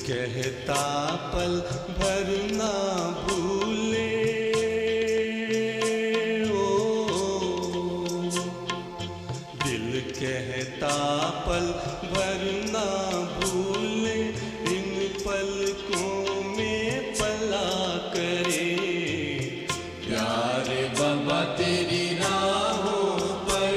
कहता पल भर ना भूले, ओ दिल कहता पल भर ना भूले, इन पलकों में पला करे प्यार बाबा तेरी राहों पर।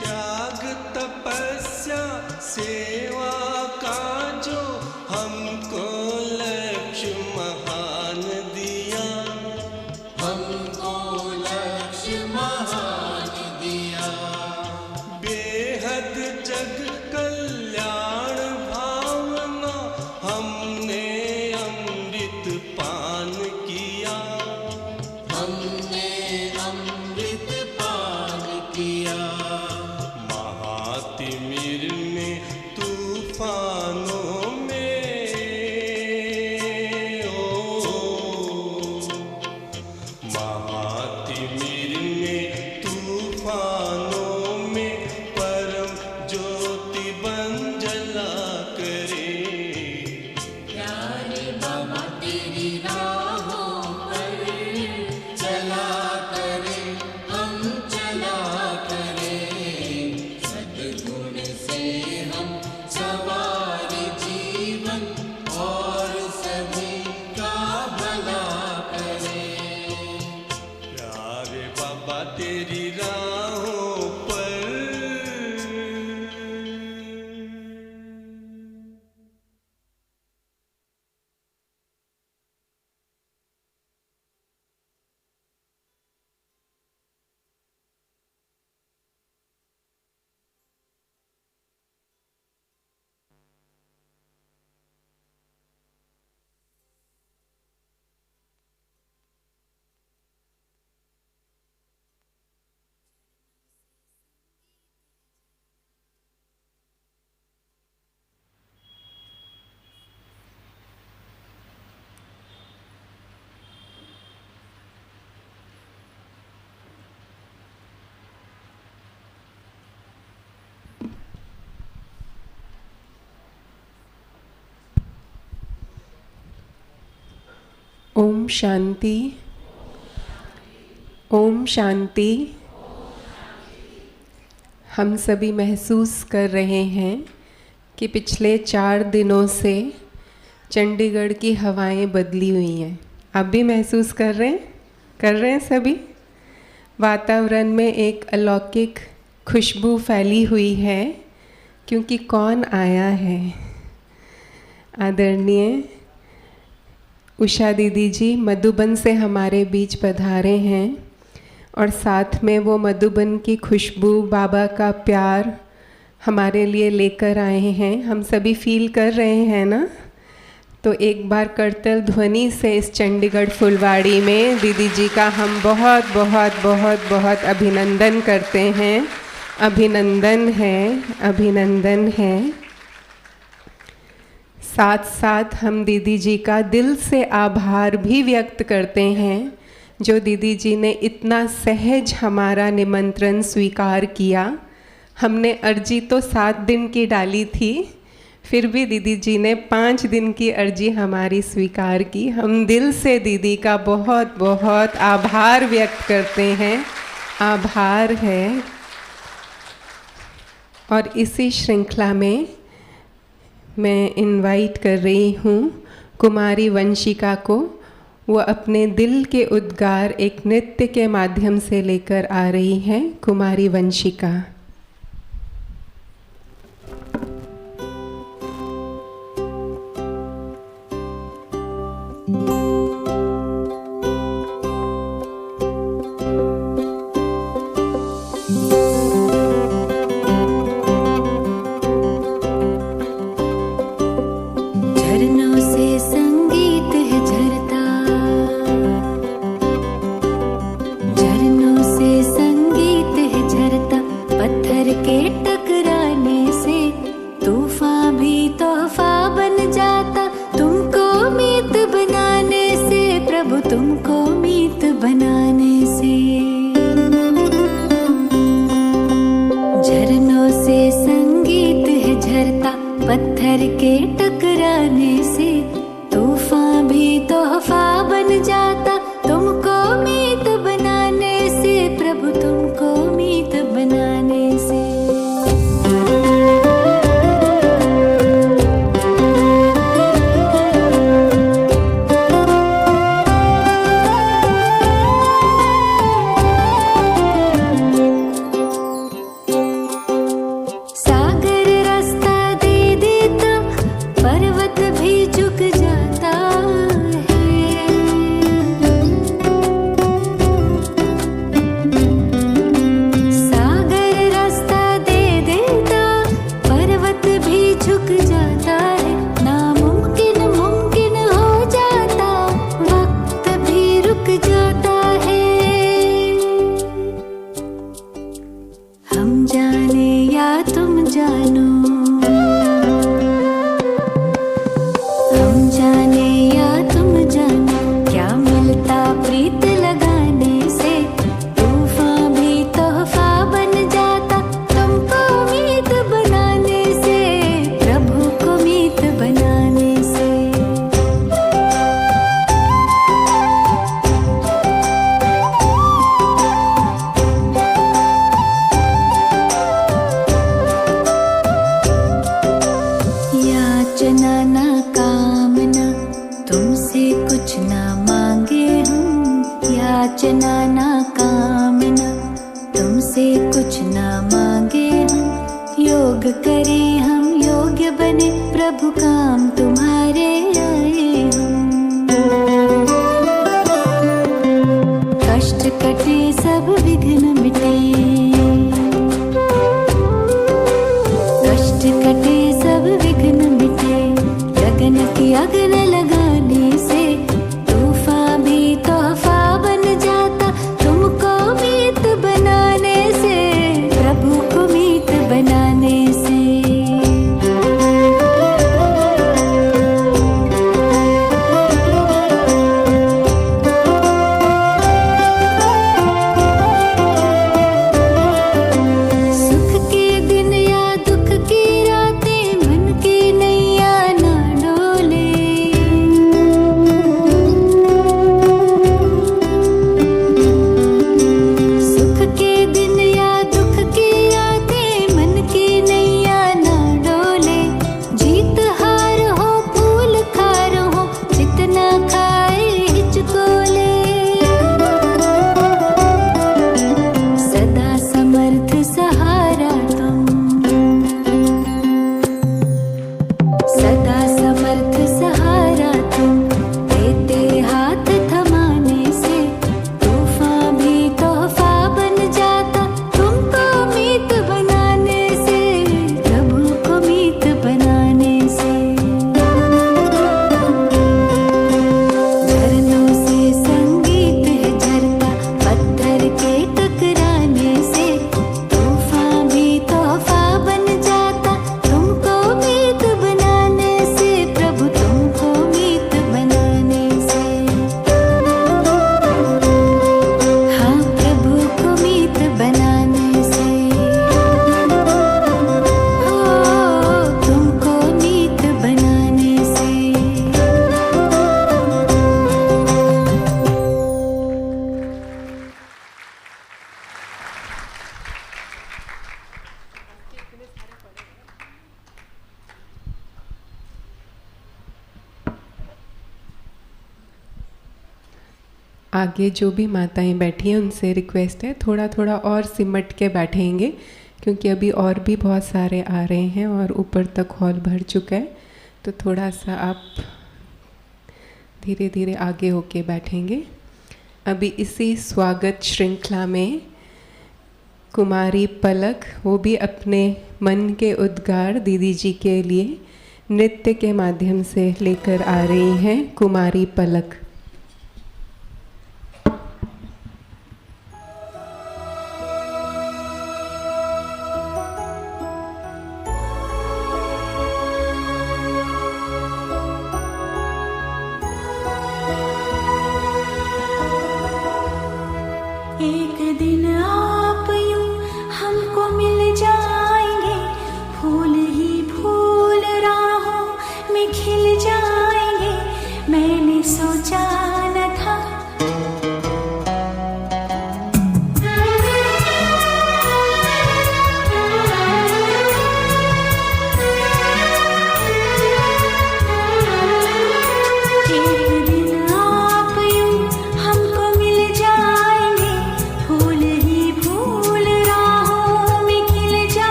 त्याग तपस्या सेवा का जो हमको लक्ष्य महान दिया, हमको लक्ष्य महान दिया। बेहद जग कल्याण भावना हमने अमृत पान किया, हमने अमृत पान किया। महातिमिर में तूफानों में, ओ महातिमिर में तूफानों में परम ज्योति बन जला करे प्यारे बाबा तेरी राहों पर चला करे, हम चला करे। सद्गुण से हम सवार जीवन और सभी का भला करे प्यारे बाबा तेरी राहों पर। ओम शांति, ओम शांति। हम सभी महसूस कर रहे हैं कि पिछले 4 दिनों से चंडीगढ़ की हवाएं बदली हुई हैं। आप भी महसूस कर रहे हैं सभी। वातावरण में एक अलौकिक खुशबू फैली हुई है, क्योंकि कौन आया है? आदरणीय उषा दीदी जी मधुबन से हमारे बीच पधारे हैं, और साथ में वो मधुबन की खुशबू, बाबा का प्यार हमारे लिए लेकर आए हैं। हम सभी फील कर रहे हैं ना? तो एक बार करतल ध्वनि से इस चंडीगढ़ फुलवाड़ी में दीदी जी का हम बहुत बहुत बहुत बहुत अभिनंदन करते हैं। अभिनंदन है, अभिनंदन है। साथ साथ हम दीदी जी का दिल से आभार भी व्यक्त करते हैं, जो दीदी जी ने इतना सहज हमारा निमंत्रण स्वीकार किया। हमने अर्जी तो 7 दिन की डाली थी, फिर भी दीदी जी ने 5 दिन की अर्जी हमारी स्वीकार की। हम दिल से दीदी का बहुत बहुत आभार व्यक्त करते हैं। आभार है। और इसी श्रृंखला में मैं इनवाइट कर रही हूँ कुमारी वंशिका को। वो अपने दिल के उद्गार एक नृत्य के माध्यम से लेकर आ रही हैं। कुमारी वंशिका। झरनों से संगीत है झरता, झरनों से संगीत है झरता। पत्थर के टकराने से तूफान भी तोहफा बन जाता तुमको मीत बनाने से, प्रभु तुमको मीत बनाने से। झरनों से संगीत है झरता, पत्थर के टकराने से, तूफान भी तोहफा बन जाता तुमको मीत बनाने से, प्रभु तुमको मीत बनाने से। सागर रास्ता दे देता, पर्वत भी झुक जाता है। सागर रास्ता दे देता, पर्वत भी झुक जाता है। नामुमकिन मुमकिन हो जाता, वक्त भी रुक जाता है। हम जाने या तुम जानो, हम जाने या तुम जानो, क्या मिलता प्रीत लगाने से, तूफान भी तोहफा बन जाता तुमको मीत बनाने से, प्रभु को मीत बनाने से। याचना ना कामना, तुमसे कुछ ना मांगे हम। याचना ना कामना, तुमसे कुछ ना मांगे हम। योग करें हम योग्य बने, प्रभु काम तुम्हारे आए हम। कष्ट कटे सब विघ्न मिटे, कष्ट कटे सब विघ्न मिटे। लगन की अग्न लगाने से, तूफान भी तोहफा बन जाता तुमको मीत बनाने से, प्रभु को मीत बनाने से। सुख के दिन या दुख की रातें, मन की नैया ना डोले। सुख के दिन या दुख की यादें, मन की नैया ना डोले। जीत हार हो फूल खार हो, जितना खाए हिचकोले। सदा समर्थ सहारा तुम, सदा समर्थ सहारा तुम। देते हाथ थमाने से, तूफान भी तोहफा बन जाता तुमको मीत बनाने से, प्रभु को मीत बनाने से। झरनों से संगीत है झरता, पत्थर के टकराने से, तूफान भी तोहफा बन जाता तुमको मीत बनाने से, प्रभु तुमको मीत बनाने से। हाँ, प्रभु को मीत बनाने से। ओ, तुमको मीत बनाने से। आगे जो भी माताएं बैठी हैं उनसे रिक्वेस्ट है थोड़ा थोड़ा और सिमट के बैठेंगे, क्योंकि अभी और भी बहुत सारे आ रहे हैं और ऊपर तक हॉल भर चुका है। तो थोड़ा सा आप धीरे धीरे आगे होके बैठेंगे। अभी इसी स्वागत श्रृंखला में कुमारी पलक, वो भी अपने मन के उद्गार दीदी जी के लिए नृत्य के माध्यम से लेकर आ रही हैं। कुमारी पलक।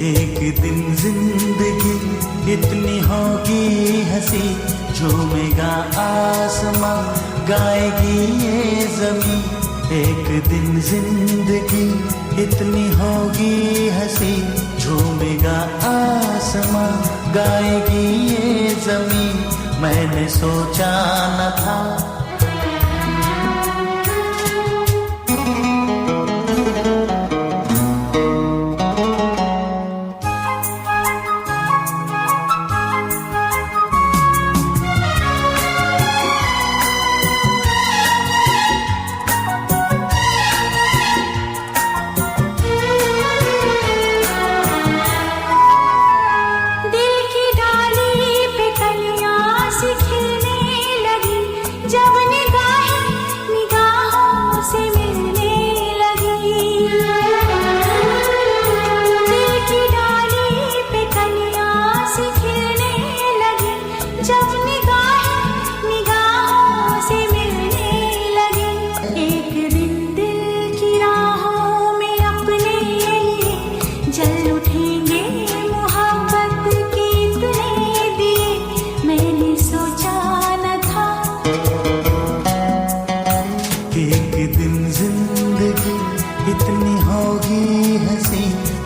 एक दिन जिंदगी इतनी होगी हंसी, झूमेगा आसमां, गाएगी ये जमीन। एक दिन जिंदगी इतनी होगी हंसी, झूमेगा आसमां, गाएगी ये जमीन। मैंने सोचा न था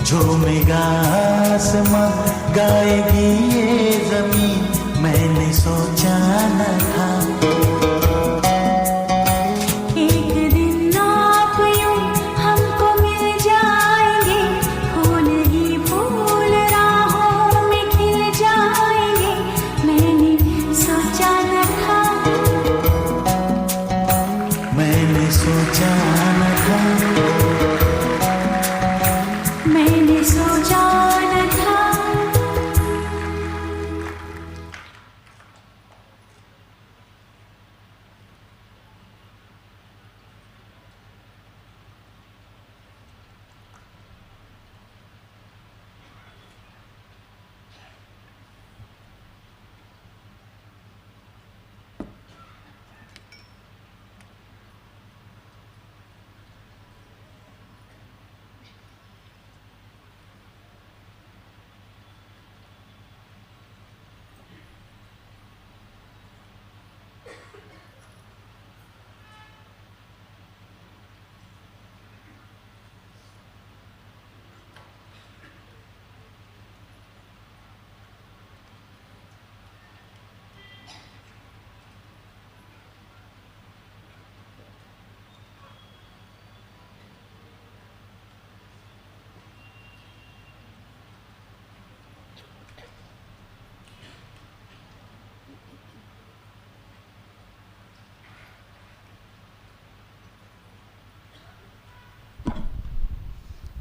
झूमेगा आसमां, गाएगी ये जमीन। मैंने सोचा न था एक दिन आप यूं हमको मिल जाएंगे, फूल ही फूल राहों में खिल जाएंगे। मैंने सोचा न था, मैंने सोचा न था, मैंने सोचा न था।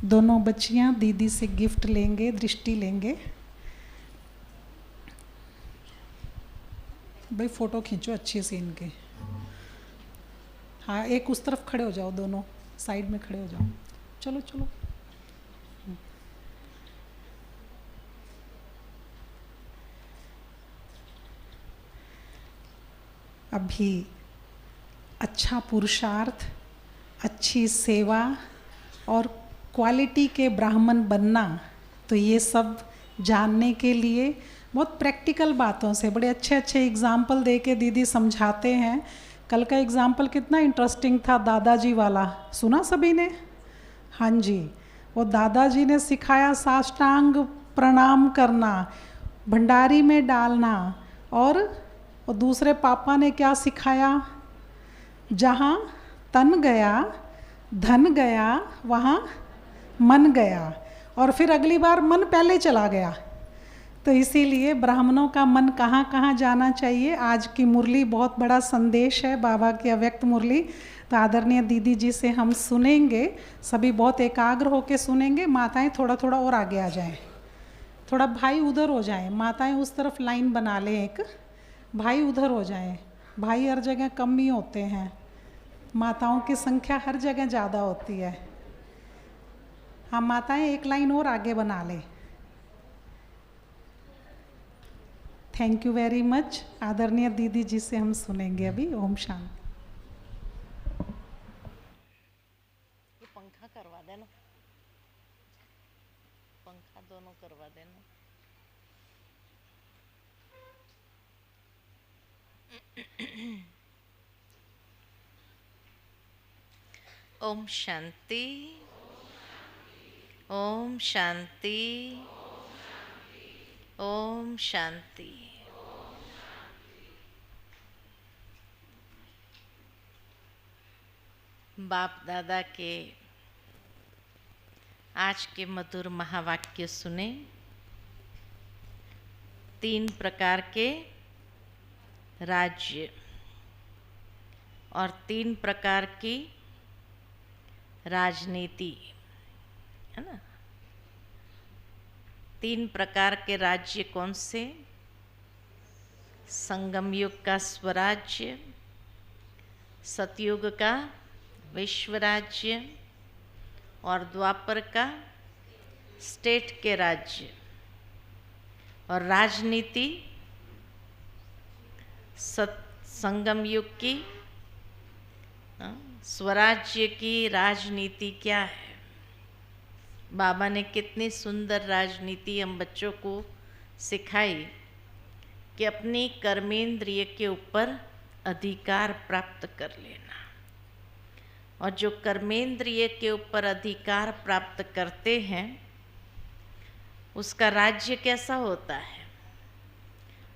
दोनों बच्चियां दीदी से गिफ्ट लेंगे, दृष्टि लेंगे। भाई फोटो खींचो अच्छे से इनके। हाँ, एक उस तरफ खड़े हो जाओ, दोनों साइड में खड़े हो जाओ। चलो चलो। अभी अच्छा पुरुषार्थ, अच्छी सेवा और क्वालिटी के ब्राह्मण बनना, तो ये सब जानने के लिए बहुत प्रैक्टिकल बातों से बड़े अच्छे अच्छे एग्जाम्पल दे के दीदी समझाते हैं। कल का एग्जाम्पल कितना इंटरेस्टिंग था, दादाजी वाला, सुना सभी ने? हाँ जी, वो दादाजी ने सिखाया साष्टांग प्रणाम करना, भंडारी में डालना, और वो दूसरे पापा ने क्या सिखाया? जहाँ तन गया धन गया वहाँ मन गया, और फिर अगली बार मन पहले चला गया। तो इसीलिए ब्राह्मणों का मन कहाँ कहाँ जाना चाहिए। आज की मुरली बहुत बड़ा संदेश है, बाबा की अव्यक्त मुरली। तो आदरणीय दीदी जी से हम सुनेंगे, सभी बहुत एकाग्र होकर सुनेंगे। माताएं थोड़ा थोड़ा और आगे आ जाएं, थोड़ा भाई उधर हो जाएं, माताएं उस तरफ लाइन बना लें, एक भाई उधर हो जाएं। भाई हर जगह कम ही होते हैं, माताओं की संख्या हर जगह ज़्यादा होती है। हाँ, माताएं एक लाइन और आगे बना लें। Thank you very much. आदरणीय दीदी जी से हम सुनेंगे अभी। ओम शांति। ये पंखा करवा देना, पंखा दोनों करवा देना। ओम शांति, ओम शांति, ओम शांति। बाप दादा के आज के मधुर महावाक्य सुने। 3 प्रकार के राज्य और 3 प्रकार की राजनीति, है ना। 3 प्रकार के राज्य कौन से? संगम युग का स्वराज्य, सतयुग का विश्व राज्य और द्वापर का स्टेट के राज्य। और राजनीति संगम युग की स्वराज्य की राजनीति क्या है? बाबा ने कितनी सुंदर राजनीति हम बच्चों को सिखाई कि अपनी कर्मेंद्रिय के ऊपर अधिकार प्राप्त कर लेना। और जो कर्मेंद्रिय के ऊपर अधिकार प्राप्त करते हैं उसका राज्य कैसा होता है?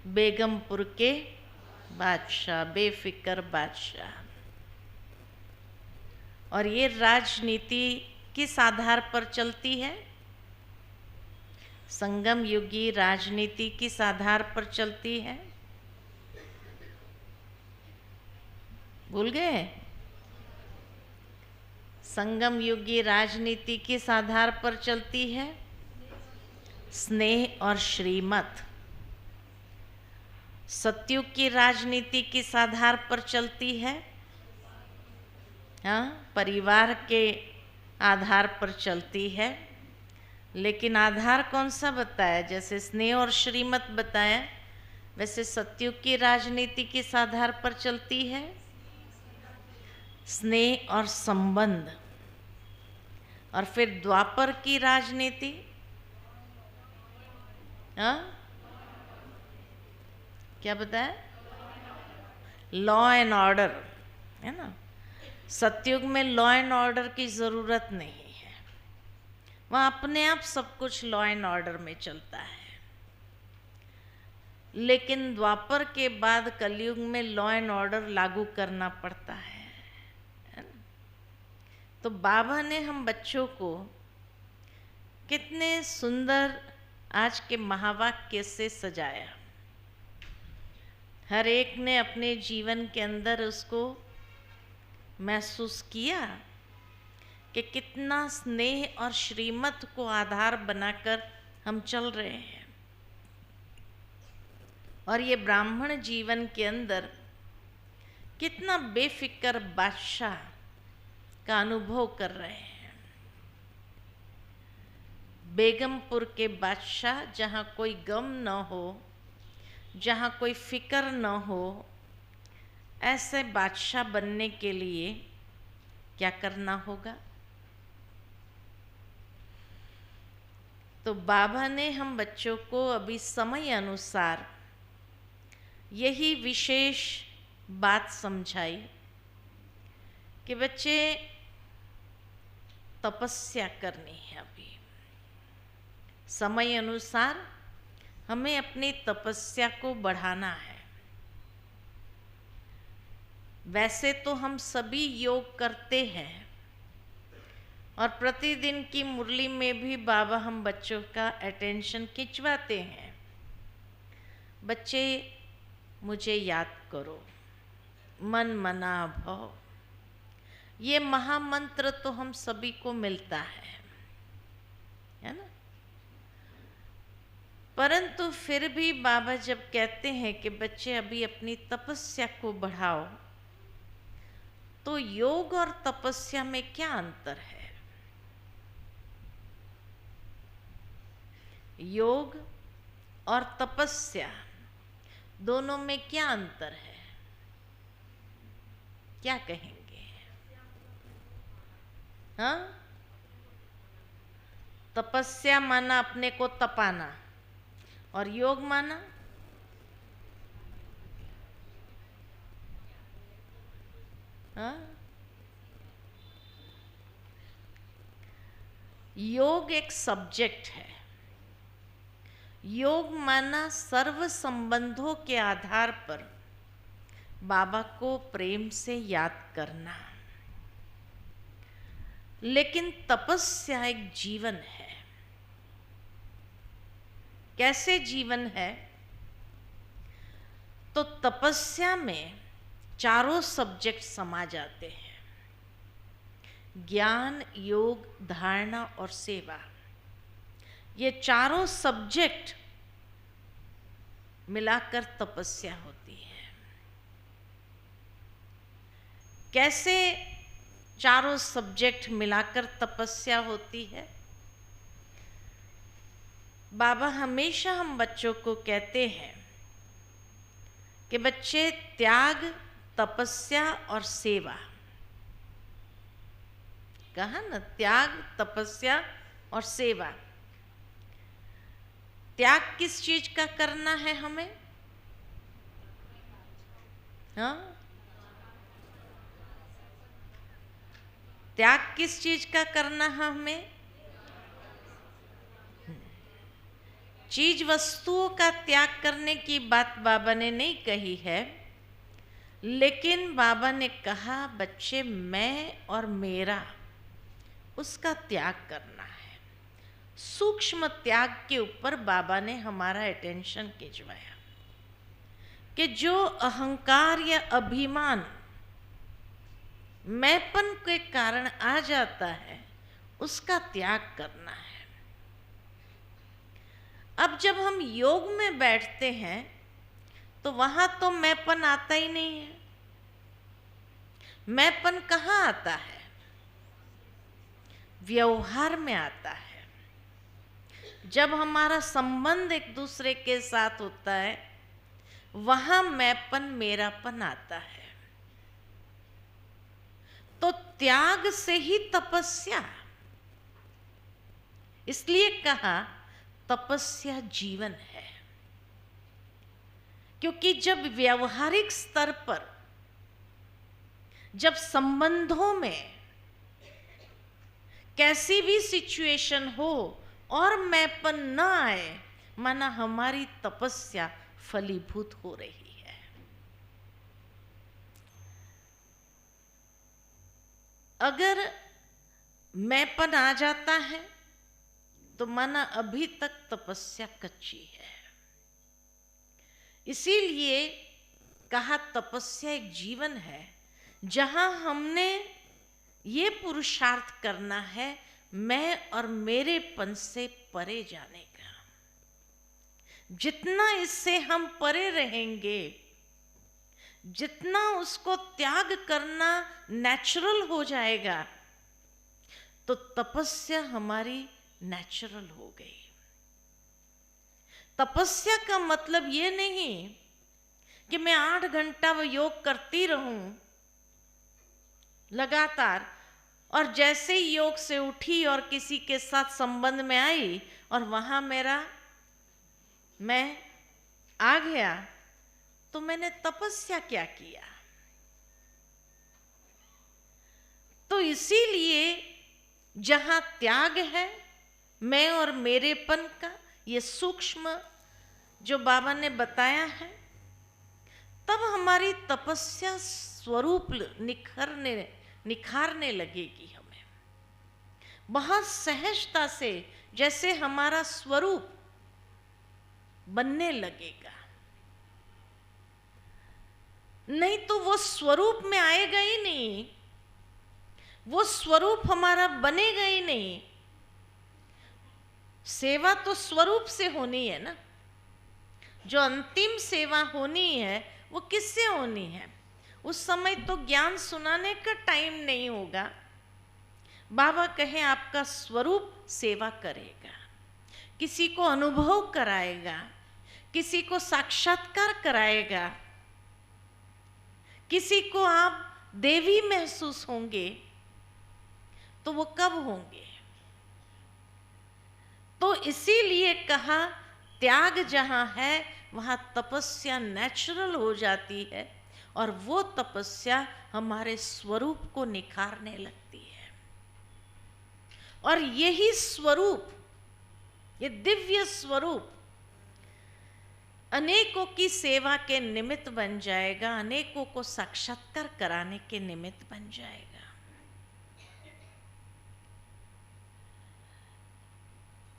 बेगमपुर के बादशाह, बेफिक्र बादशाह। और ये राजनीति किस आधार पर चलती है? संगम युगी राजनीति किस आधार पर चलती है? भूल गए? संगम युगी राजनीति किस आधार पर चलती है? स्नेह और श्रीमत। सतयुग की राजनीति किस आधार पर चलती है? हाँ, परिवार के आधार पर चलती है। लेकिन आधार कौन सा बताया? जैसे स्नेह और श्रीमत बताया, वैसे सतयुग की राजनीति किस आधार पर चलती है? स्नेह और संबंध। और फिर द्वापर की राजनीति, हाँ क्या बताया? लॉ एंड ऑर्डर, है ना। सतयुग में लॉ एंड ऑर्डर की ज़रूरत नहीं है, वहाँ अपने आप सब कुछ लॉ एंड ऑर्डर में चलता है। लेकिन द्वापर के बाद कलयुग में लॉ एंड ऑर्डर लागू करना पड़ता है ना? तो बाबा ने हम बच्चों को कितने सुंदर आज के महावाक्य से सजाया। हर एक ने अपने जीवन के अंदर उसको महसूस किया कि कितना स्नेह और श्रीमत को आधार बनाकर हम चल रहे हैं। और ये ब्राह्मण जीवन के अंदर कितना बेफिक्र बादशाह का अनुभव कर रहे हैं। बेगमपुर के बादशाह, जहाँ कोई गम न हो, जहाँ कोई फिक्र न हो, ऐसे बादशाह बनने के लिए क्या करना होगा? तो बाबा ने हम बच्चों को अभी समय अनुसार यही विशेष बात समझाई कि बच्चे तपस्या करनी है। अभी समय अनुसार हमें अपनी तपस्या को बढ़ाना है। वैसे तो हम सभी योग करते हैं और प्रतिदिन की मुरली में भी बाबा हम बच्चों का अटेंशन खिंचवाते हैं। बच्चे मुझे याद करो, मन मना भव, ये महामंत्र तो हम सभी को मिलता है ना। परंतु फिर भी बाबा जब कहते हैं कि बच्चे अभी अपनी तपस्या को बढ़ाओ, तो योग और तपस्या में क्या अंतर है? योग और तपस्या दोनों में क्या अंतर है? क्या कहेंगे? हाँ, तपस्या माना अपने को तपाना, और योग माना हाँ? योग एक सब्जेक्ट है। योग माना सर्व संबंधों के आधार पर बाबा को प्रेम से याद करना। लेकिन तपस्या एक जीवन है। कैसे जीवन है? तो तपस्या में चारों सब्जेक्ट समा जाते हैं, ज्ञान, योग, धारणा और सेवा। ये चारों सब्जेक्ट मिलाकर तपस्या होती है। कैसे चारों सब्जेक्ट मिलाकर तपस्या होती है? बाबा हमेशा हम बच्चों को कहते हैं कि बच्चे, त्याग, तपस्या और सेवा। कहा ना, त्याग, तपस्या और सेवा। त्याग किस चीज का करना है हमें? हाँ, त्याग किस चीज का करना है हमें? चीज वस्तुओं का त्याग करने की बात बाबा ने नहीं कही है, लेकिन बाबा ने कहा बच्चे, मैं और मेरा, उसका त्याग करना है। सूक्ष्म त्याग के ऊपर बाबा ने हमारा अटेंशन खिंचवाया कि जो अहंकार या अभिमान मैंपन के कारण आ जाता है, उसका त्याग करना है। अब जब हम योग में बैठते हैं तो वहां तो मैंपन आता ही नहीं है। मैंपन कहाँ आता है? व्यवहार में आता है। जब हमारा संबंध एक दूसरे के साथ होता है, वहां मैंपन, मेरापन आता है। तो त्याग से ही तपस्या। इसलिए कहा तपस्या जीवन है। क्योंकि जब व्यवहारिक स्तर पर, जब संबंधों में कैसी भी सिचुएशन हो और मैंपन न आए, माना हमारी तपस्या फलीभूत हो रही है। अगर मैंपन आ जाता है तो माना अभी तक तपस्या कच्ची है। इसीलिए कहा तपस्या एक जीवन है, जहां हमने ये पुरुषार्थ करना है, मैं और मेरेपन से परे जाने का। जितना इससे हम परे रहेंगे, जितना उसको त्याग करना नेचुरल हो जाएगा, तो तपस्या हमारी नेचुरल हो गई। तपस्या का मतलब ये नहीं कि मैं 8 घंटा वो योग करती रहूं लगातार, और जैसे ही योग से उठी और किसी के साथ संबंध में आई और वहां मैं आ गया, तो मैंने तपस्या क्या किया? तो इसीलिए जहां त्याग है, मैं और मेरेपन का, ये सूक्ष्म जो बाबा ने बताया है, तब हमारी तपस्या स्वरूप निखारने लगेगी हमें बहुत सहजता से, जैसे हमारा स्वरूप बनने लगेगा। नहीं तो वो स्वरूप में आएगा ही नहीं, वो स्वरूप हमारा बनेगा ही नहीं। सेवा तो स्वरूप से होनी है ना। जो अंतिम सेवा होनी है वो किससे होनी है? उस समय तो ज्ञान सुनाने का टाइम नहीं होगा। बाबा कहे आपका स्वरूप सेवा करेगा, किसी को अनुभव कराएगा, किसी को साक्षात्कार कराएगा, किसी को आप देवी महसूस होंगे। तो वो कब होंगे? इसीलिए कहा त्याग जहाँ है वहाँ तपस्या नेचुरल हो जाती है और वो तपस्या हमारे स्वरूप को निखारने लगती है। और यही स्वरूप, ये दिव्य स्वरूप अनेकों की सेवा के निमित्त बन जाएगा, अनेकों को साक्षात्कार कराने के निमित्त बन जाएगा।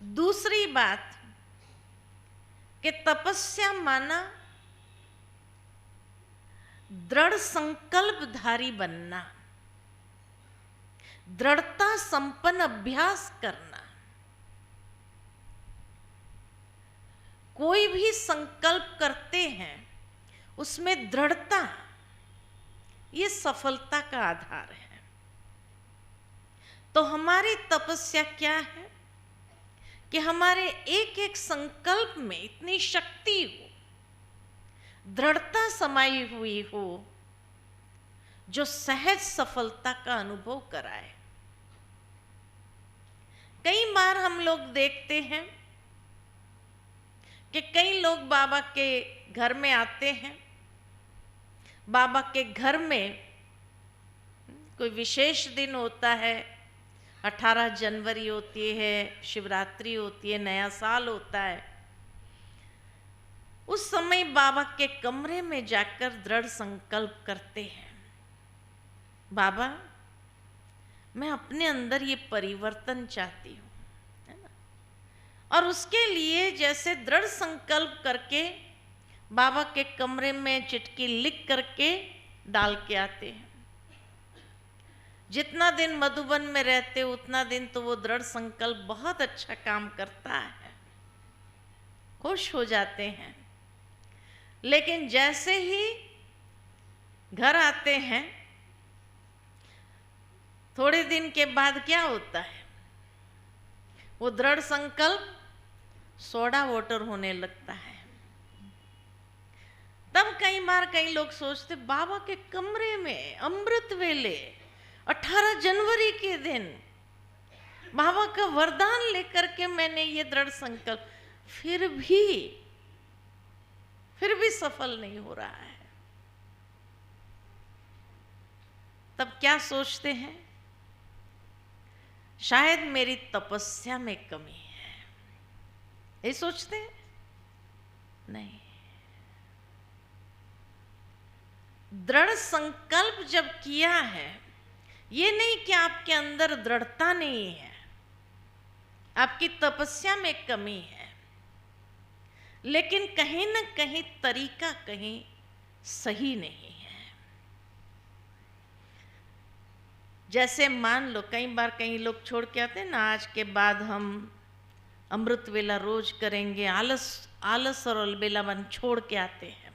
दूसरी बात कि तपस्या माना दृढ़ संकल्पधारी बनना, दृढ़ता संपन्न अभ्यास करना। कोई भी संकल्प करते हैं उसमें दृढ़ता, ये सफलता का आधार है। तो हमारी तपस्या क्या है कि हमारे एक एक संकल्प में इतनी शक्ति हो, दृढ़ता समाई हुई हो, जो सहज सफलता का अनुभव कराए। कई बार हम लोग देखते हैं कि कई लोग बाबा के घर में आते हैं, बाबा के घर में कोई विशेष दिन होता है, 18 जनवरी होती है, शिवरात्रि होती है, नया साल होता है। उस समय बाबा के कमरे में जाकर दृढ़ संकल्प करते हैं, बाबा मैं अपने अंदर ये परिवर्तन चाहती हूँ, है ना। और उसके लिए जैसे दृढ़ संकल्प करके बाबा के कमरे में चिट्ठी लिख करके डाल के आते हैं। जितना दिन मधुबन में रहते उतना दिन तो वो दृढ़ संकल्प बहुत अच्छा काम करता है, खुश हो जाते हैं। लेकिन जैसे ही घर आते हैं, थोड़े दिन के बाद क्या होता है, वो दृढ़ संकल्प सोडा वाटर होने लगता है। तब कई बार कई लोग सोचते बाबा के कमरे में अमृत वेले 18 जनवरी के दिन बाबा का वरदान लेकर के मैंने ये दृढ़ संकल्प, फिर भी सफल नहीं हो रहा है। तब क्या सोचते हैं, शायद मेरी तपस्या में कमी है, ये सोचते हैं। नहीं, दृढ़ संकल्प जब किया है, ये नहीं कि आपके अंदर दृढ़ता नहीं है, आपकी तपस्या में कमी है, लेकिन कहीं न कहीं तरीका कहीं सही नहीं है। जैसे मान लो कई बार कई लोग छोड़ के आते हैं ना, आज के बाद हम अमृत वेला रोज करेंगे, आलस और अलबेलावन छोड़ के आते हैं।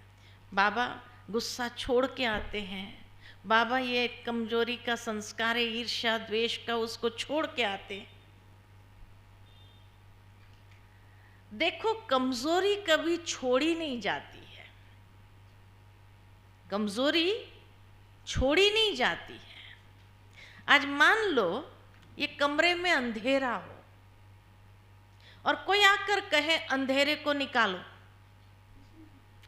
बाबा गुस्सा छोड़ के आते हैं, बाबा ये कमजोरी का संस्कार है, ईर्ष्या द्वेष का, उसको छोड़ के आते हैं। देखो कमजोरी कभी छोड़ी नहीं जाती है, कमजोरी छोड़ी नहीं जाती है। आज मान लो ये कमरे में अंधेरा हो और कोई आकर कहे अंधेरे को निकालो,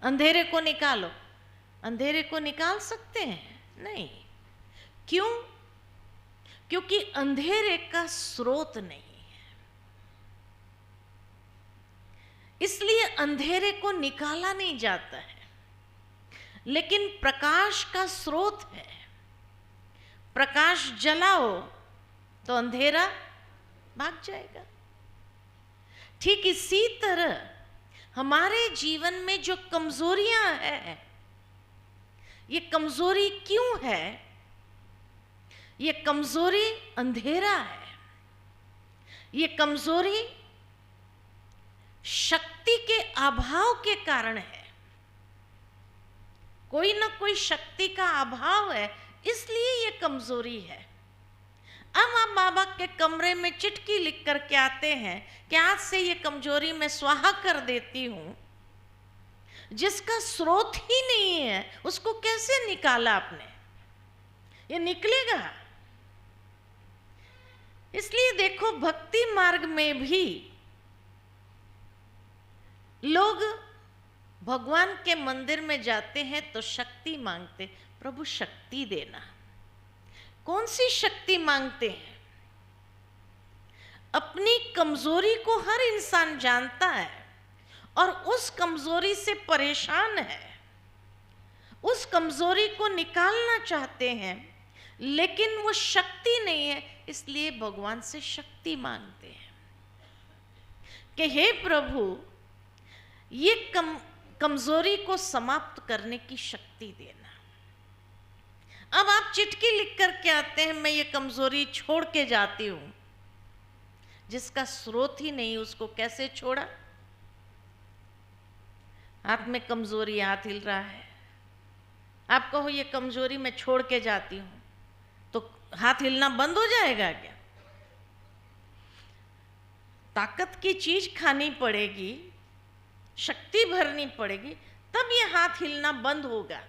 अंधेरे को निकालो, अंधेरे को निकाल सकते हैं? नहीं। क्यों? क्योंकि अंधेरे का स्रोत नहीं है, इसलिए अंधेरे को निकाला नहीं जाता है। लेकिन प्रकाश का स्रोत है, प्रकाश जलाओ तो अंधेरा भाग जाएगा। ठीक इसी तरह हमारे जीवन में जो कमजोरियां हैं, ये कमजोरी क्यों है? ये कमजोरी अंधेरा है, ये कमजोरी शक्ति के अभाव के कारण है। कोई ना कोई शक्ति का अभाव है, इसलिए ये कमजोरी है। अब आप बाबा के कमरे में चिट्ठी लिख करके आते हैं कि आज से ये कमजोरी मैं स्वाहा कर देती हूं, जिसका स्रोत ही नहीं है, उसको कैसे निकाला आपने? ये निकलेगा? इसलिए देखो भक्ति मार्ग में भी लोग भगवान के मंदिर में जाते हैं तो शक्ति मांगते, प्रभु शक्ति देना। कौन सी शक्ति मांगते हैं? अपनी कमजोरी को हर इंसान जानता है और उस कमजोरी से परेशान है, उस कमजोरी को निकालना चाहते हैं, लेकिन वो शक्ति नहीं है, इसलिए भगवान से शक्ति मांगते हैं कि हे प्रभु ये कमजोरी को समाप्त करने की शक्ति देना। अब आप चिट्ठी लिख कर के आते हैं, मैं ये कमजोरी छोड़ के जाती हूं। जिसका स्रोत ही नहीं उसको कैसे छोड़ा? हाथ में कमजोरी, हाथ हिल रहा है, आप कहो ये कमजोरी मैं छोड़ के जाती हूं, तो हाथ हिलना बंद हो जाएगा क्या? ताकत की चीज खानी पड़ेगी, शक्ति भरनी पड़ेगी, तब ये हाथ हिलना बंद होगा,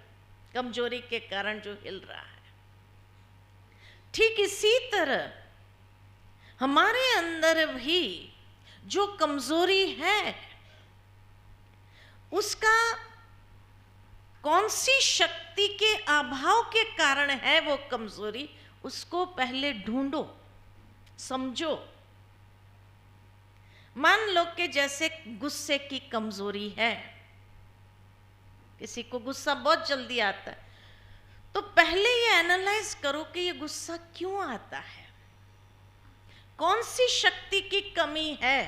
कमजोरी के कारण जो हिल रहा है। ठीक इसी तरह हमारे अंदर भी जो कमजोरी है, उसका कौन सी शक्ति के अभाव के कारण है वो कमजोरी, उसको पहले ढूंढो, समझो। मान लो कि जैसे गुस्से की कमजोरी है, किसी को गुस्सा बहुत जल्दी आता है, तो पहले ये एनालाइज करो कि ये गुस्सा क्यों आता है, कौन सी शक्ति की कमी है।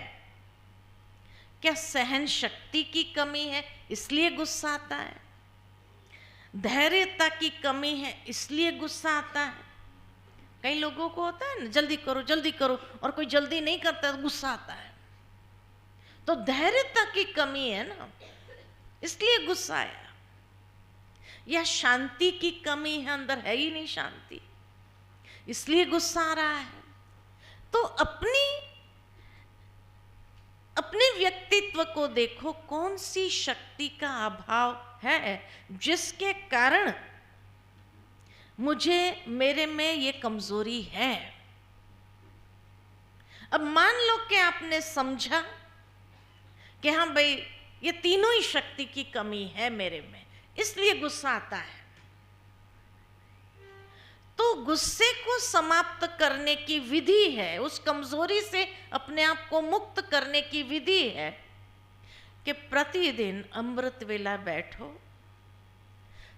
क्या सहन शक्ति की कमी है इसलिए गुस्सा आता है? धैर्यता की कमी है इसलिए गुस्सा आता है? कई लोगों को होता है ना, जल्दी करो, और कोई जल्दी नहीं करता तो गुस्सा आता है। तो धैर्यता की कमी है ना, इसलिए गुस्सा आया। या शांति की कमी है, अंदर है ही नहीं शांति, इसलिए गुस्सा आ रहा है। तो अपने व्यक्तित्व को देखो, कौन सी शक्ति का अभाव है जिसके कारण मेरे में ये कमजोरी है। अब मान लो कि आपने समझा कि हाँ भाई ये तीनों ही शक्ति की कमी है मेरे में, इसलिए गुस्सा आता है। तो गुस्से को समाप्त करने की विधि है, उस कमजोरी से अपने आप को मुक्त करने की विधि है कि प्रतिदिन अमृत वेला बैठो,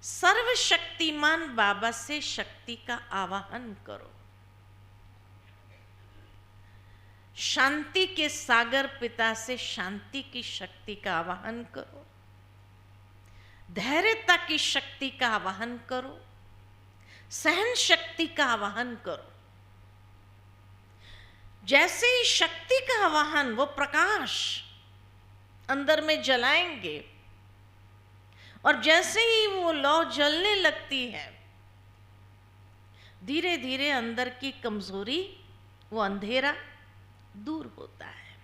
सर्वशक्तिमान बाबा से शक्ति का आवाहन करो, शांति के सागर पिता से शांति की शक्ति का आवाहन करो, धैर्यता की शक्ति का आवाहन करो, सहन शक्ति का आवाहन करो। जैसे ही शक्ति का आवाहन, वो प्रकाश अंदर में जलाएंगे, और जैसे ही वो लौ जलने लगती है, धीरे धीरे अंदर की कमजोरी, वो अंधेरा दूर होता है।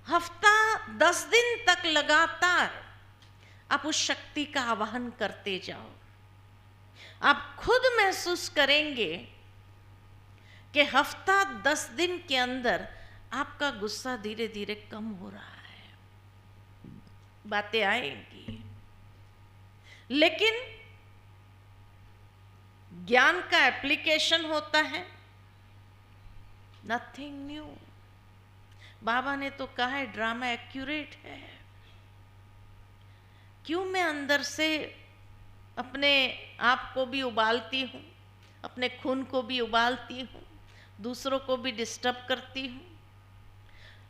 हफ्ता 10 दिन तक लगातार आप उस शक्ति का आवाहन करते जाओ, आप खुद महसूस करेंगे कि हफ्ता 10 दिन के अंदर आपका गुस्सा धीरे धीरे कम हो रहा है, बातें आएंगी। लेकिन ज्ञान का एप्लीकेशन होता है, नथिंग न्यू। बाबा ने तो कहा है ड्रामा एक्यूरेट है। क्यों मैं अंदर से अपने आप को भी उबालती हूँ, अपने खून को भी उबालती हूँ, दूसरों को भी डिस्टर्ब करती हूँ।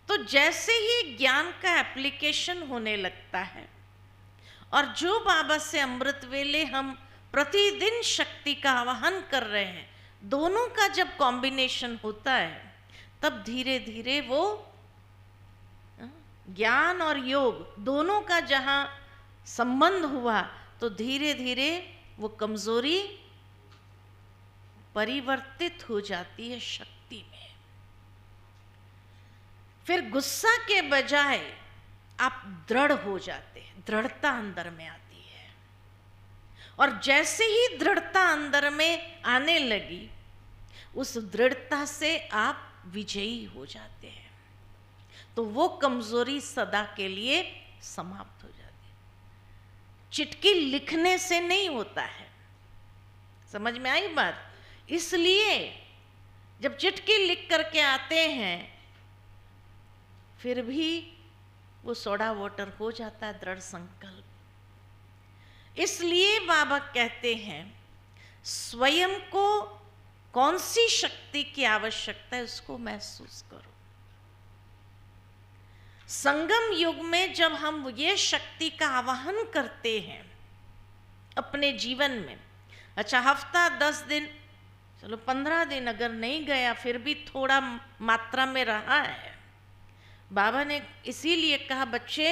तो जैसे ही ज्ञान का एप्लीकेशन होने लगता है, और जो बाबा से अमृत वेले हम प्रतिदिन शक्ति का आवाहन कर रहे हैं, दोनों का जब कॉम्बिनेशन होता है, तब धीरे धीरे वो ज्ञान और योग दोनों का जहाँ संबंध हुआ, तो धीरे धीरे वो कमजोरी परिवर्तित हो जाती है शक्ति में। फिर गुस्सा के बजाय आप दृढ़ हो जाते हैं, दृढ़ता अंदर में आती है। और जैसे ही दृढ़ता अंदर में आने लगी, उस दृढ़ता से आप विजयी हो जाते हैं। तो वो कमजोरी सदा के लिए समाप्त हो जाती है। चिट्ठी लिखने से नहीं होता है, समझ में आई बात? इसलिए जब चिट्ठी लिख करके आते हैं फिर भी वो सोडा वाटर हो जाता है दृढ़ संकल्प। इसलिए बाबा कहते हैं स्वयं को कौन सी शक्ति की आवश्यकता है उसको महसूस करो। संगम युग में जब हम ये शक्ति का आवाहन करते हैं अपने जीवन में, अच्छा हफ्ता 10 दिन, चलो 15 दिन अगर नहीं गया फिर भी थोड़ा मात्रा में रहा है, बाबा ने इसीलिए कहा बच्चे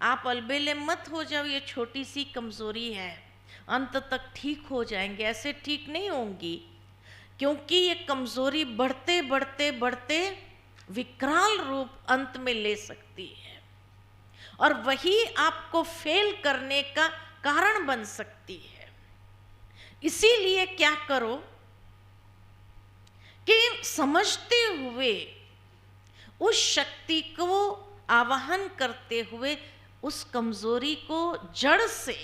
आप अलबेले मत हो जाओ, ये छोटी सी कमजोरी है, अंत तक ठीक हो जाएंगे। ऐसे ठीक नहीं होंगी, क्योंकि ये कमजोरी बढ़ते बढ़ते बढ़ते विकराल रूप अंत में ले सकती है और वही आपको फेल करने का कारण बन सकती है। इसीलिए क्या करो कि समझते हुए उस शक्ति को आवाहन करते हुए उस कमजोरी को जड़ से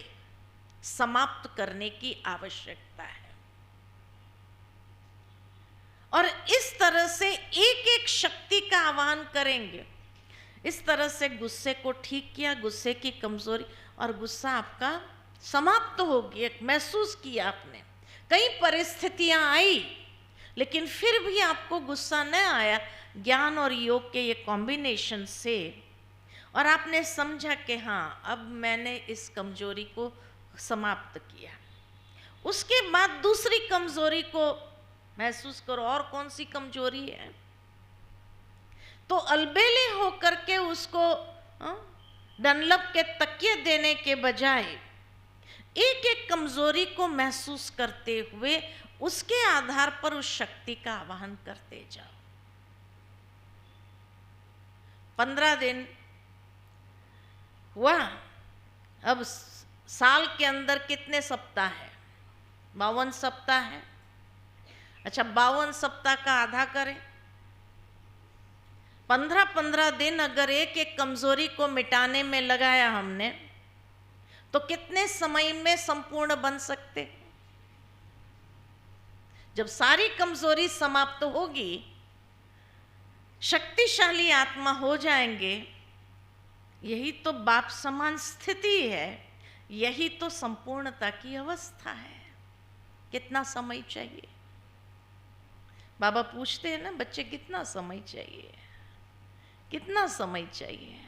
समाप्त करने की आवश्यकता है। और इस तरह से एक एक शक्ति का आह्वान करेंगे। इस तरह से गुस्से को ठीक किया, गुस्से की कमजोरी, और गुस्सा आपका समाप्त हो गया, महसूस किया आपने। कई परिस्थितियां आई लेकिन फिर भी आपको गुस्सा न आया ज्ञान और योग के ये कॉम्बिनेशन से, और आपने समझा कि हाँ अब मैंने इस कमजोरी को समाप्त किया। उसके बाद दूसरी कमजोरी को महसूस करो, और कौन सी कमजोरी है, तो अलबेले होकर के उसको डनलप के तकिए देने के बजाय एक एक कमजोरी को महसूस करते हुए उसके आधार पर उस शक्ति का आवाहन करते जाओ। 15 दिन हुआ, अब साल के अंदर कितने सप्ताह है? 52 सप्ताह है। अच्छा 52 सप्ताह का आधा करें, 15-15 दिन अगर एक एक कमजोरी को मिटाने में लगाया हमने, तो कितने समय में संपूर्ण बन सकते? जब सारी कमजोरी समाप्त होगी, शक्तिशाली आत्मा हो जाएंगे, यही तो बाप समान स्थिति है, यही तो संपूर्णता की अवस्था है। कितना समय चाहिए? बाबा पूछते हैं ना, बच्चे कितना समय चाहिए, कितना समय चाहिए?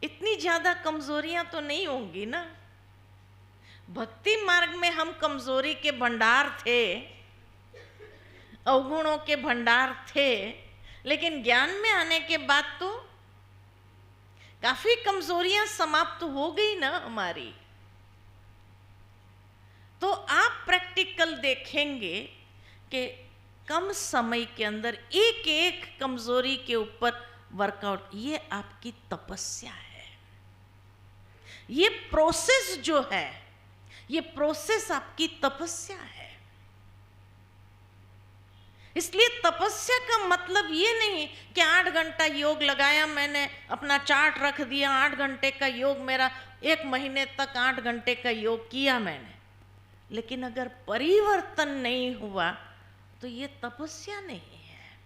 इतनी ज्यादा कमजोरियां तो नहीं होंगी ना। भक्ति मार्ग में हम कमजोरी के भंडार थे, अवगुणों के भंडार थे, लेकिन ज्ञान में आने के बाद तो काफी कमजोरियां समाप्त हो गई ना हमारी। तो आप प्रैक्टिकल देखेंगे कि कम समय के अंदर एक एक कमजोरी के ऊपर वर्कआउट, ये आपकी तपस्या है। ये प्रोसेस जो है, ये प्रोसेस आपकी तपस्या है। इसलिए तपस्या का मतलब ये नहीं कि 8 घंटा योग लगाया मैंने, अपना चार्ट रख दिया, 8 घंटे का योग मेरा, 1 महीने तक 8 घंटे का योग किया मैंने, लेकिन अगर परिवर्तन नहीं हुआ तो ये तपस्या नहीं है।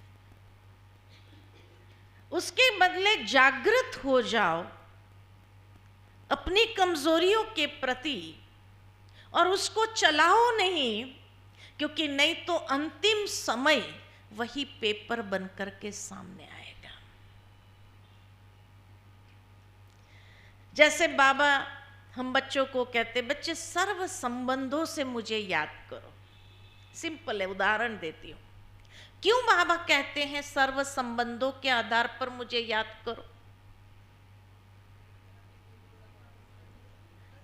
उसके बदले जागृत हो जाओ अपनी कमजोरियों के प्रति और उसको चलाओ नहीं, क्योंकि नहीं तो अंतिम समय वही पेपर बनकर के सामने आएगा। जैसे बाबा हम बच्चों को कहते, बच्चे सर्व संबंधों से मुझे याद करो। सिंपल है, उदाहरण देती हूँ। क्यों बाबा कहते हैं सर्व संबंधों के आधार पर मुझे याद करो?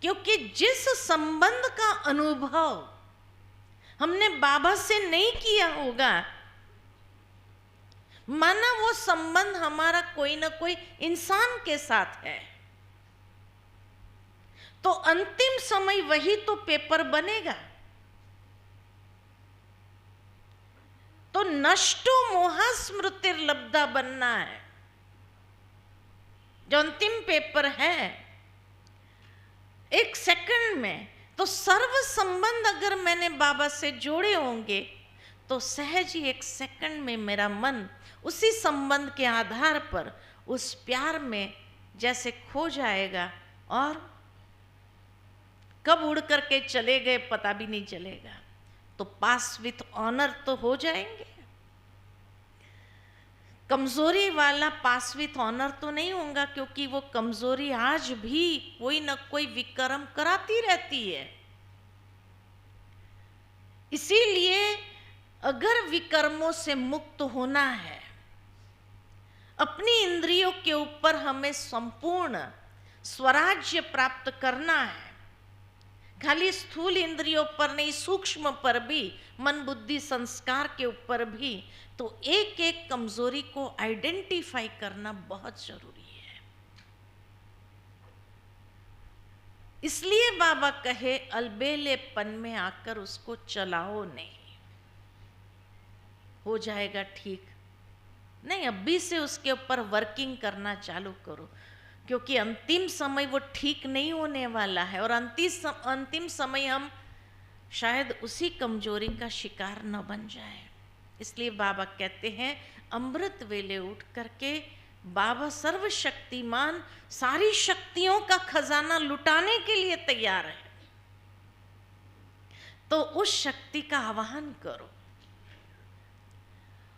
क्योंकि जिस संबंध का अनुभव हमने बाबा से नहीं किया होगा, माना वो संबंध हमारा कोई ना कोई इंसान के साथ है, तो अंतिम समय वही तो पेपर बनेगा। तो नष्टो मोहा स्मृतिर्लब्धा बनना है। जो अंतिम पेपर है 1 सेकंड में, तो सर्व संबंध अगर मैंने बाबा से जोड़े होंगे तो सहज ही 1 सेकंड में मेरा मन उसी संबंध के आधार पर उस प्यार में जैसे खो जाएगा और कब उड़ करके चले गए पता भी नहीं चलेगा। तो पास विथ ऑनर तो हो जाएंगे। कमजोरी वाला पास विथ ऑनर तो नहीं होगा, क्योंकि वो कमजोरी आज भी कोई न कोई विक्रम कराती रहती है। इसीलिए अगर विकर्मों से मुक्त होना है, अपनी इंद्रियों के ऊपर हमें संपूर्ण स्वराज्य प्राप्त करना है, खाली स्थूल इंद्रियों पर नहीं, सूक्ष्म पर भी, मन बुद्धि संस्कार के ऊपर भी, तो एक एक कमजोरी को आइडेंटिफाई करना बहुत जरूरी है। इसलिए बाबा कहे अलबेलेपन में आकर उसको चलाओ नहीं, हो जाएगा ठीक। नहीं, अभी से उसके ऊपर वर्किंग करना चालू करो, क्योंकि अंतिम समय वो ठीक नहीं होने वाला है और अंतिम समय हम शायद उसी कमजोरी का शिकार न बन जाए। इसलिए बाबा कहते हैं अमृत वेले उठ करके बाबा सर्वशक्तिमान सारी शक्तियों का खजाना लुटाने के लिए तैयार है, तो उस शक्ति का आवाहन करो।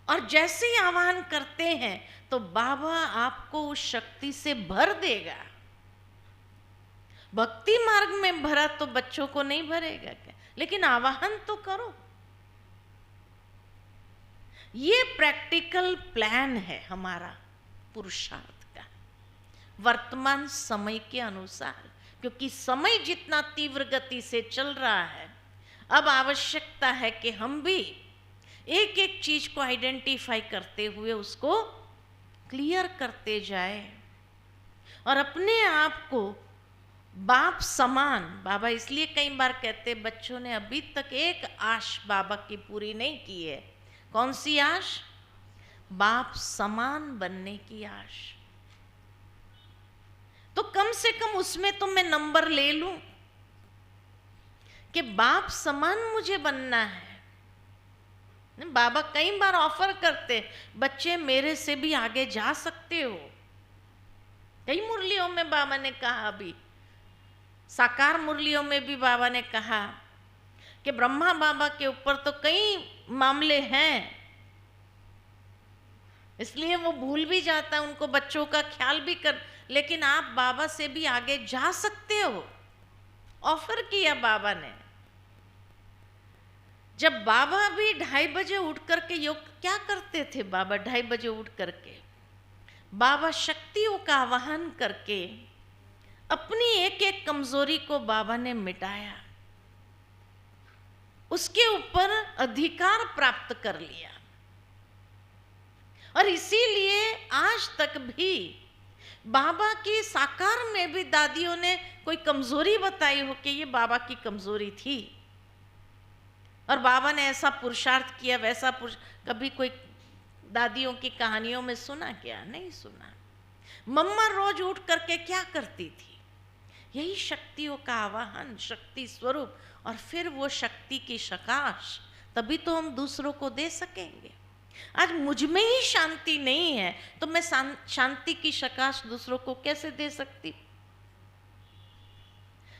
और जैसे ही आवाहन करते हैं तो बाबा आपको उस शक्ति से भर देगा। भक्ति मार्ग में भरा तो बच्चों को नहीं भरेगा क्या, लेकिन आवाहन तो करो। ये प्रैक्टिकल प्लान है हमारा पुरुषार्थ का वर्तमान समय के अनुसार, क्योंकि समय जितना तीव्र गति से चल रहा है, अब आवश्यकता है कि हम भी एक एक चीज को आइडेंटिफाई करते हुए उसको क्लियर करते जाए और अपने आप को बाप समान। बाबा इसलिए कई बार कहते बच्चों ने अभी तक एक आश बाबा की पूरी नहीं की है। कौन सी आश? बाप समान बनने की आश। तो कम से कम उसमें तो मैं नंबर ले लूं कि बाप समान मुझे बनना है। बाबा कई बार ऑफर करते, बच्चे मेरे से भी आगे जा सकते हो। कई मुरलियों में बाबा ने कहा, अभी साकार मुरलियों में भी बाबा ने कहा कि ब्रह्मा बाबा के ऊपर तो कई मामले हैं, इसलिए वो भूल भी जाता है, उनको बच्चों का ख्याल भी कर, लेकिन आप बाबा से भी आगे जा सकते हो। ऑफर किया बाबा ने। जब बाबा भी 2:30 बजे उठ करके योग क्या करते थे, बाबा 2:30 बजे उठ करके बाबा शक्तियों का आवाहन करके अपनी एक एक कमजोरी को बाबा ने मिटाया, उसके ऊपर अधिकार प्राप्त कर लिया। और इसीलिए आज तक भी बाबा की साकार में भी दादियों ने कोई कमजोरी बताई हो कि ये बाबा की कमजोरी थी, और बाबा ने ऐसा पुरुषार्थ किया, वैसा कभी कोई दादियों की कहानियों में सुना क्या? नहीं सुना। मम्मा रोज उठ करके क्या करती थी? यही शक्तियों का आवाहन, शक्ति स्वरूप, और फिर वो शक्ति की सकाश, तभी तो हम दूसरों को दे सकेंगे। आज मुझ में ही शांति नहीं है तो मैं शांति की सकाश दूसरों को कैसे दे सकती?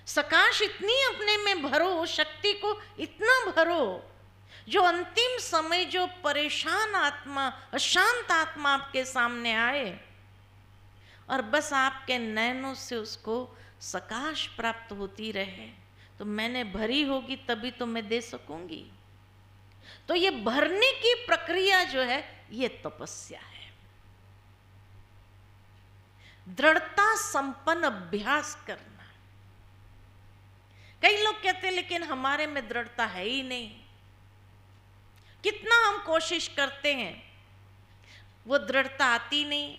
सकाश इतनी अपने में भरो, शक्ति को इतना भरो, जो अंतिम समय जो परेशान आत्मा, अशांत आत्मा आपके सामने आए और बस आपके नैनों से उसको सकाश प्राप्त होती रहे, तो मैंने भरी होगी तभी तो मैं दे सकूंगी। तो ये भरने की प्रक्रिया जो है ये तपस्या है, दृढ़ता संपन्न अभ्यास करना। कई लोग कहते हैं लेकिन हमारे में दृढ़ता है ही नहीं, कितना हम कोशिश करते हैं वो दृढ़ता आती नहीं।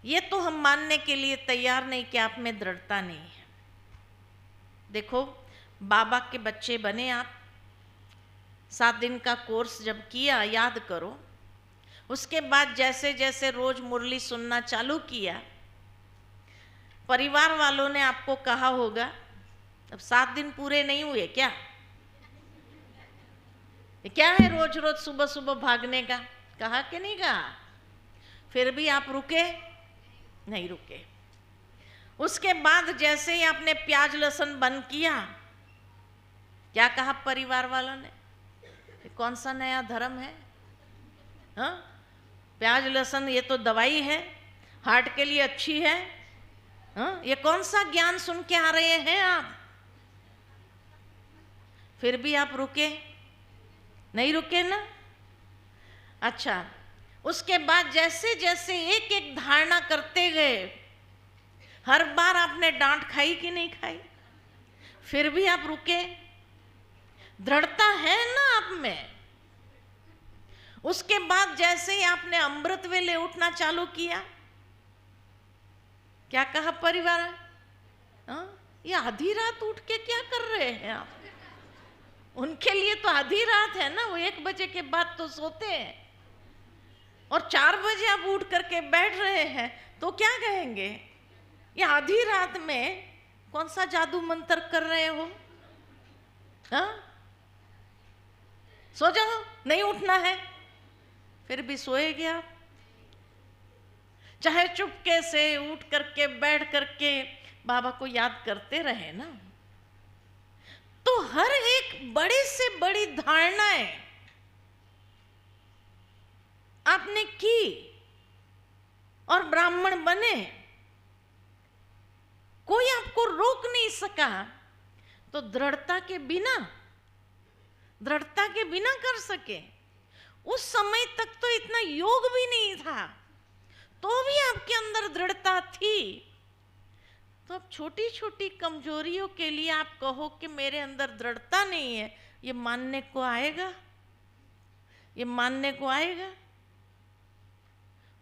ये तो हम मानने के लिए तैयार नहीं कि आप में दृढ़ता नहीं है। देखो, बाबा के बच्चे बने आप, 7 दिन का कोर्स जब किया, याद करो, उसके बाद जैसे जैसे रोज मुरली सुनना चालू किया, परिवार वालों ने आपको कहा होगा, अब 7 दिन पूरे नहीं हुए क्या? ये क्या है रोज रोज सुबह सुबह भागने का? कहा कि नहीं कहा? फिर भी आप रुके नहीं? रुके। उसके बाद जैसे ही आपने प्याज लहसुन बंद किया, क्या कहा परिवार वालों ने? ये कौन सा नया धर्म है? हाँ, प्याज लहसुन ये तो दवाई है, हार्ट के लिए अच्छी है। हाँ, ये कौन सा ज्ञान सुन के आ रहे हैं आप? फिर भी आप रुके नहीं? रुके ना? अच्छा, उसके बाद जैसे जैसे एक एक धारणा करते गए, हर बार आपने डांट खाई कि नहीं खाई? फिर भी आप रुके। दृढ़ता है ना आप में। उसके बाद जैसे ही आपने अमृत वेले उठना चालू किया, क्या कहा परिवार? हाँ, ये आधी रात उठ के क्या कर रहे हैं आप? उनके लिए तो आधी रात है ना, वो 1 बजे के बाद तो सोते हैं, और 4 बजे आप उठ करके बैठ रहे हैं, तो क्या कहेंगे? ये आधी रात में कौन सा जादू मंत्र कर रहे हो? हाँ, सो जाओ, नहीं उठना है। फिर भी सोएगे आप, चाहे चुपके से उठ करके बैठ करके बाबा को याद करते रहे ना। तो हर एक बड़ी से बड़ी धारणाएं आपने की और ब्राह्मण बने, कोई आपको रोक नहीं सका। तो दृढ़ता के बिना कर सके। उस समय तक तो इतना योग भी नहीं था, तो भी आपके अंदर दृढ़ता थी। तो अब छोटी छोटी कमजोरियों के लिए आप कहो कि मेरे अंदर दृढ़ता नहीं है, ये मानने को आएगा? ये मानने को आएगा?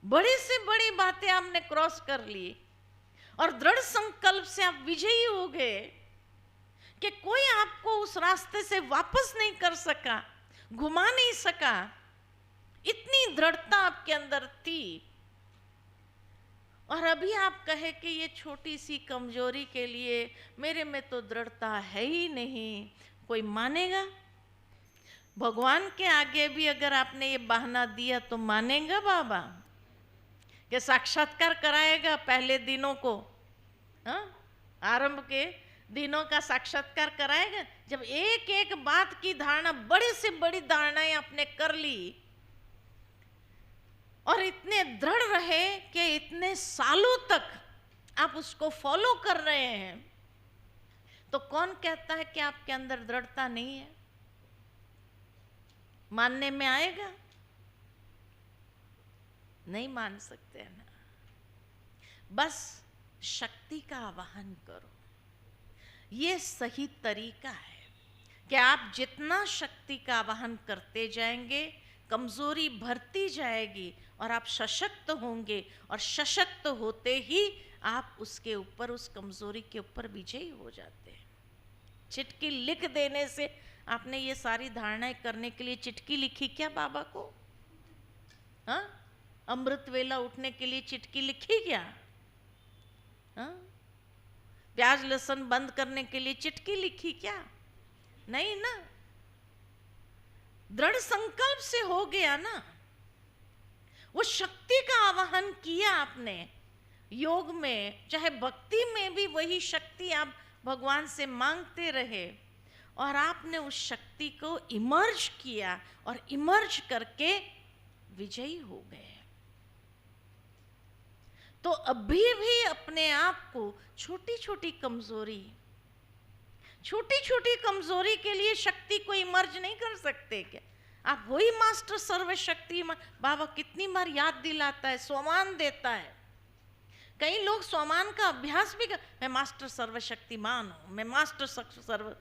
बड़ी से बड़ी बातें आपने क्रॉस कर ली और दृढ़ संकल्प से आप विजयी हो गए कि कोई आपको उस रास्ते से वापस नहीं कर सका, घुमा नहीं सका। इतनी दृढ़ता आपके अंदर थी। और अभी आप कहे कि ये छोटी सी कमजोरी के लिए मेरे में तो दृढ़ता है ही नहीं, कोई मानेगा? भगवान के आगे भी अगर आपने ये बहाना दिया तो मानेगा बाबा? कि साक्षात्कार कराएगा पहले दिनों को? हाँ, आरंभ के दिनों का साक्षात्कार कराएगा? जब एक एक बात की धारणा, बड़ी से बड़ी धारणाएं आपने कर ली और इतने दृढ़ रहे कि इतने सालों तक आप उसको फॉलो कर रहे हैं, तो कौन कहता है कि आपके अंदर दृढ़ता नहीं है? मानने में आएगा? नहीं मान सकते हैं ना। बस शक्ति का आवाहन करो, ये सही तरीका है कि आप जितना शक्ति का आवाहन करते जाएंगे, कमजोरी भरती जाएगी और आप सशक्त होंगे, और सशक्त होते ही आप उसके ऊपर, उस कमजोरी के ऊपर विजयी हो जाते हैं। चिट्ठी लिख देने से, आपने ये सारी धारणाएं करने के लिए चिट्ठी लिखी क्या बाबा को? हाँ, अमृत वेला उठने के लिए चिट्ठी लिखी क्या? हाँ, प्याज लहसुन बंद करने के लिए चिट्ठी लिखी क्या? नहीं ना। दृढ़ संकल्प से हो गया ना। वो शक्ति का आवाहन किया आपने योग में, चाहे भक्ति में भी वही शक्ति आप भगवान से मांगते रहे, और आपने उस शक्ति को इमर्ज किया और इमर्ज करके विजयी हो गए। तो अभी भी अपने आप को छोटी छोटी कमजोरी के लिए शक्ति को इमर्ज नहीं कर सकते क्या? आप वही मास्टर सर्वशक्ति, बाबा कितनी बार याद दिलाता है, स्वमान देता है। कई लोग स्वमान का अभ्यास भी मैं मास्टर सर्वशक्तिमान हूं, मैं मास्टर सर्व,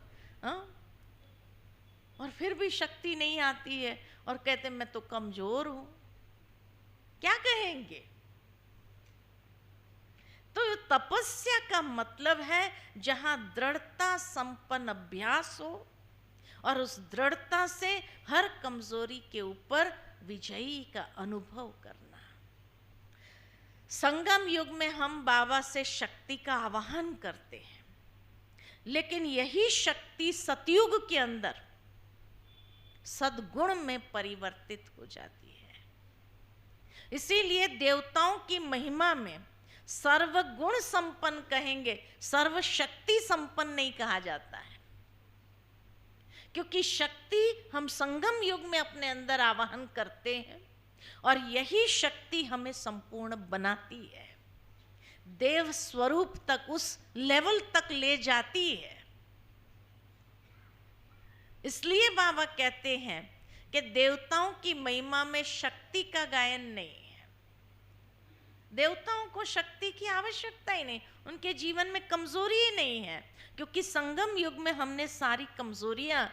और फिर भी शक्ति नहीं आती है और कहते मैं तो कमजोर हूं। क्या कहेंगे? तो तपस्या का मतलब है जहां दृढ़ता संपन्न अभ्यास हो और उस दृढ़ता से हर कमजोरी के ऊपर विजयी का अनुभव करना। संगम युग में हम बाबा से शक्ति का आवाहन करते हैं, लेकिन यही शक्ति सतयुग के अंदर सद्गुण में परिवर्तित हो जाती है। इसीलिए देवताओं की महिमा में सर्वगुण संपन्न कहेंगे, सर्वशक्ति संपन्न नहीं कहा जाता है, क्योंकि शक्ति हम संगम युग में अपने अंदर आवाहन करते हैं और यही शक्ति हमें संपूर्ण बनाती है, देव स्वरूप तक, उस लेवल तक ले जाती है। इसलिए बाबा कहते हैं कि देवताओं की महिमा में शक्ति का गायन नहीं है। देवताओं को शक्ति की आवश्यकता ही नहीं, उनके जीवन में कमजोरी ही नहीं है, क्योंकि संगम युग में हमने सारी कमजोरियां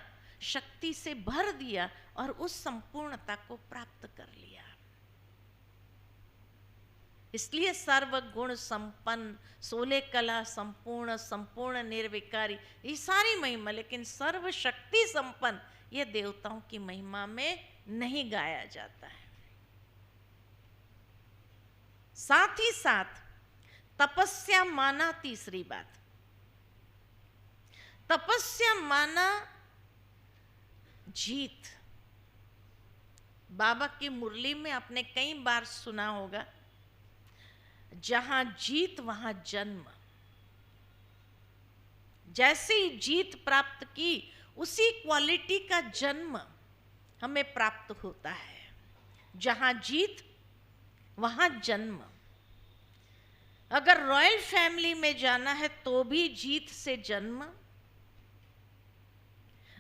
शक्ति से भर दिया और उस संपूर्णता को प्राप्त कर लिया। इसलिए सर्वगुण संपन्न, 16 कला संपूर्ण, संपूर्ण निर्विकारी, ये सारी महिमा, लेकिन सर्वशक्ति संपन्न ये देवताओं की महिमा में नहीं गाया जाता है। साथ ही साथ तपस्या माना, तीसरी बात, तपस्या माना जीत। बाबा की मुरली में आपने कई बार सुना होगा, जहां जीत वहां जन्म। जैसे ही जीत प्राप्त की, उसी क्वालिटी का जन्म हमें प्राप्त होता है। जहां जीत वहां जन्म। अगर रॉयल फैमिली में जाना है तो भी जीत से जन्म,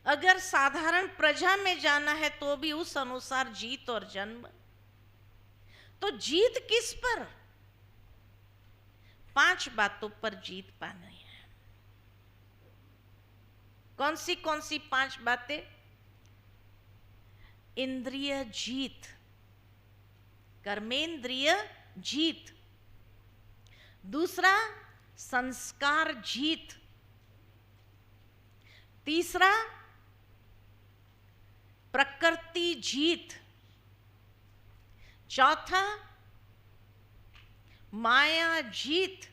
अगर साधारण प्रजा में जाना है तो भी उस अनुसार जीत और जन्म। तो जीत किस पर? 5 बातों पर जीत पानी है। कौन सी 5 बातें? इंद्रिय जीत, कर्मेंद्रिय जीत, दूसरा संस्कार जीत, तीसरा प्रकृति जीत, चौथा माया जीत,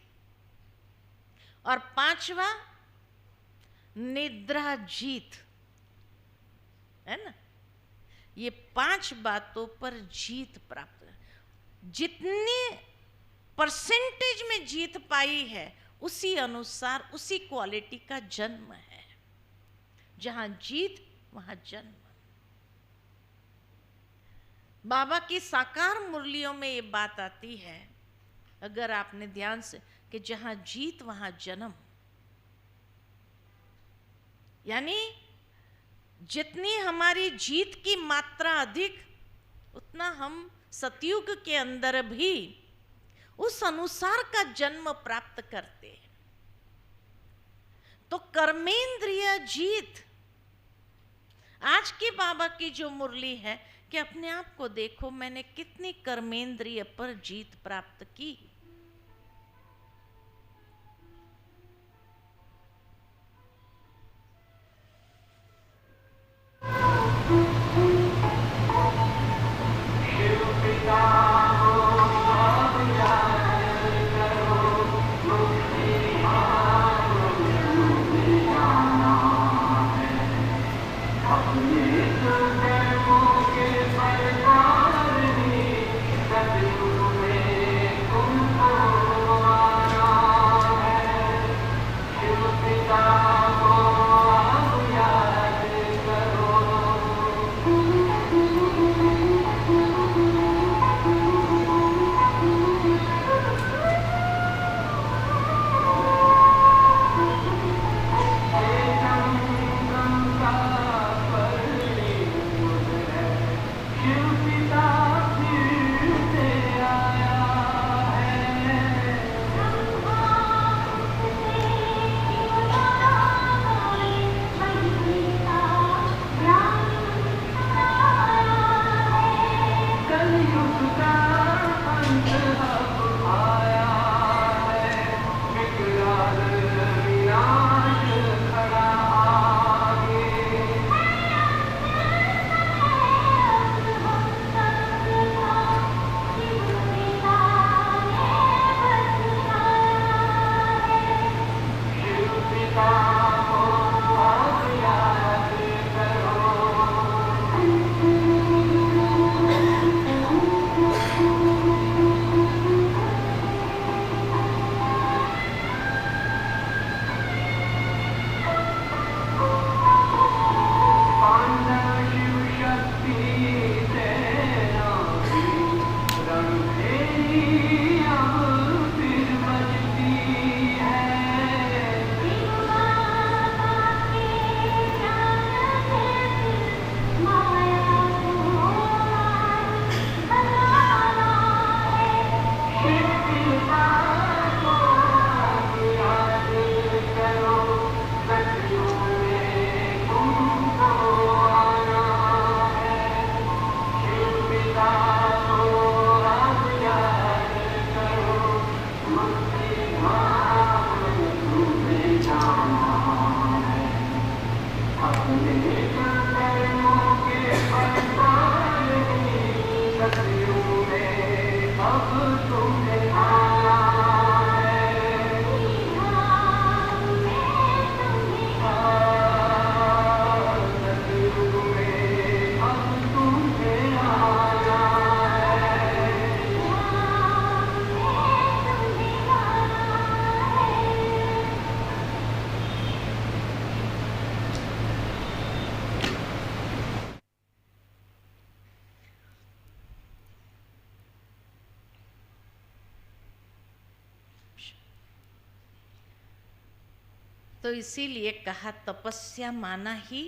और 5वां निद्रा जीत। है ना? ये 5 बातों पर जीत प्राप्त। जितने परसेंटेज में जीत पाई है, उसी अनुसार, उसी क्वालिटी का जन्म है। जहां जीत वहां जन्म। बाबा की साकार मुरलियों में ये बात आती है, अगर आपने ध्यान से, कि जहां जीत वहां जन्म। यानी जितनी हमारी जीत की मात्रा अधिक, उतना हम सतयुग के अंदर भी उस अनुसार का जन्म प्राप्त करते हैं। तो कर्मेंद्रिय जीत। आज की बाबा की जो मुरली है कि अपने आप को देखो, मैंने कितनी कर्मेंद्रिय पर जीत प्राप्त की। तो इसीलिए कहा तपस्या माना ही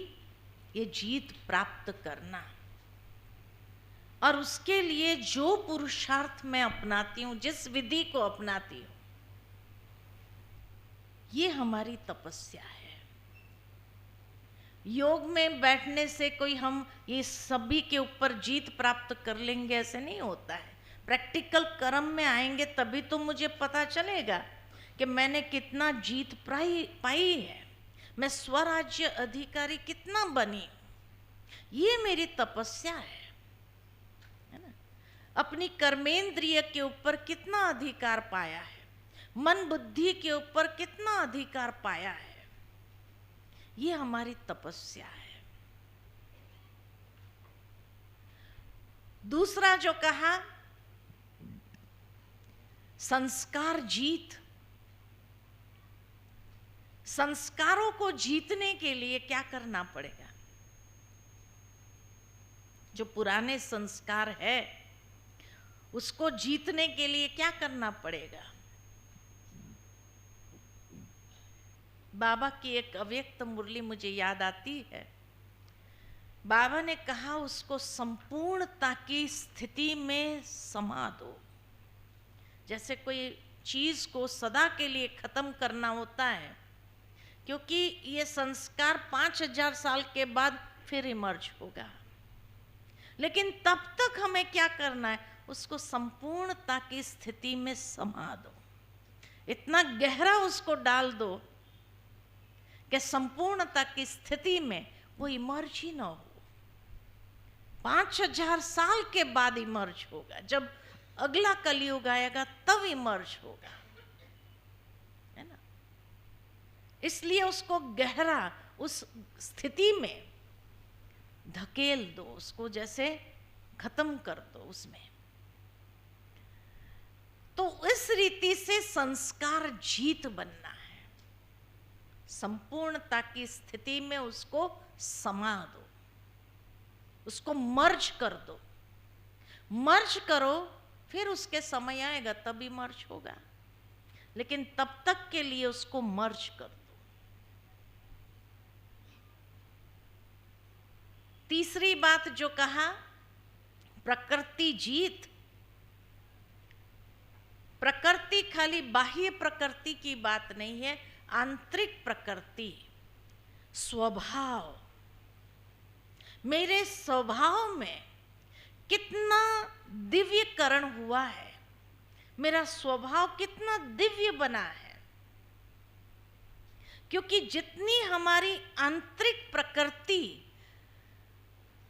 ये जीत प्राप्त करना। और उसके लिए जो पुरुषार्थ मैं अपनाती हूँ, जिस विधि को अपनाती हूँ, ये हमारी तपस्या है। योग में बैठने से कोई हम ये सभी के ऊपर जीत प्राप्त कर लेंगे, ऐसे नहीं होता है। प्रैक्टिकल कर्म में आएंगे तभी तो मुझे पता चलेगा कि मैंने कितना जीत पाई है, मैं स्वराज्य अधिकारी कितना बनी। ये मेरी तपस्या है ना। अपनी कर्मेंद्रिय के ऊपर कितना अधिकार पाया है, मन बुद्धि के ऊपर कितना अधिकार पाया है, ये हमारी तपस्या है। दूसरा जो कहा, संस्कार जीत। संस्कारों को जीतने के लिए क्या करना पड़ेगा? जो पुराने संस्कार है उसको जीतने के लिए क्या करना पड़ेगा? बाबा की एक अव्यक्त मुरली मुझे याद आती है। बाबा ने कहा उसको संपूर्णता की स्थिति में समा दो। जैसे कोई चीज को सदा के लिए खत्म करना होता है, क्योंकि ये संस्कार 5000 साल के बाद फिर इमर्ज होगा। लेकिन तब तक हमें क्या करना है? उसको संपूर्णता की स्थिति में समा दो, इतना गहरा उसको डाल दो कि संपूर्णता की स्थिति में वो इमर्ज ही ना हो। 5000 साल के बाद इमर्ज होगा, जब अगला कलयुग आएगा तब इमर्ज होगा, है ना। इसलिए उसको गहरा उस स्थिति में धकेल दो, उसको जैसे खत्म कर दो उसमें। तो इस रीति से संस्कार जीत बनना है। संपूर्णता की स्थिति में उसको समा दो, उसको मर्ज कर दो। मर्ज करो, फिर उसके समय आएगा तभी मर्ज होगा, लेकिन तब तक के लिए उसको मर्ज कर दो। तीसरी बात जो कहा, प्रकृति जीत। प्रकृति खाली बाह्य प्रकृति की बात नहीं है, आंतरिक प्रकृति, स्वभाव। मेरे स्वभाव में कितना दिव्यकरण हुआ है, मेरा स्वभाव कितना दिव्य बना है। क्योंकि जितनी हमारी आंतरिक प्रकृति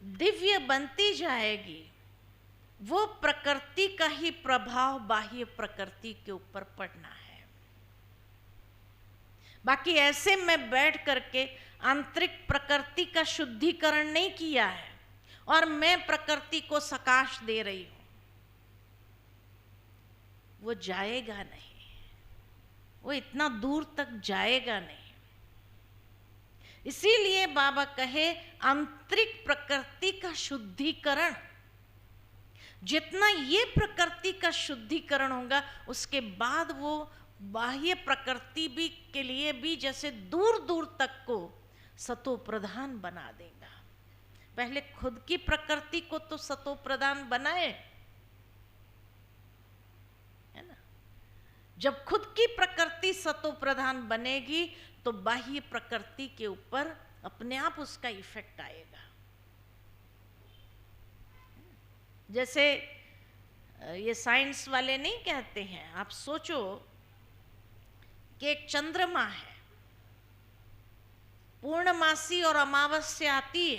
दिव्य बनती जाएगी, वो प्रकृति का ही प्रभाव बाह्य प्रकृति के ऊपर पड़ना है। बाकी ऐसे मैं बैठ करके आंतरिक प्रकृति का शुद्धिकरण नहीं किया है और मैं प्रकृति को सकाश दे रही हूं, वो जाएगा नहीं, वो इतना दूर तक जाएगा नहीं। इसीलिए बाबा कहे आंतरिक प्रकृति का शुद्धिकरण। जितना ये प्रकृति का शुद्धिकरण होगा, उसके बाद वो बाह्य प्रकृति भी के लिए भी जैसे दूर दूर तक को सतो प्रधान बना देगा। पहले खुद की प्रकृति को तो सतो प्रधान बनाए, है ना। जब खुद की प्रकृति सतो प्रधान बनेगी तो बाह्य प्रकृति के ऊपर अपने आप उसका इफेक्ट आएगा। जैसे ये साइंस वाले नहीं कहते हैं, आप सोचो कि एक चंद्रमा है, पूर्णमासी और अमावस्या आती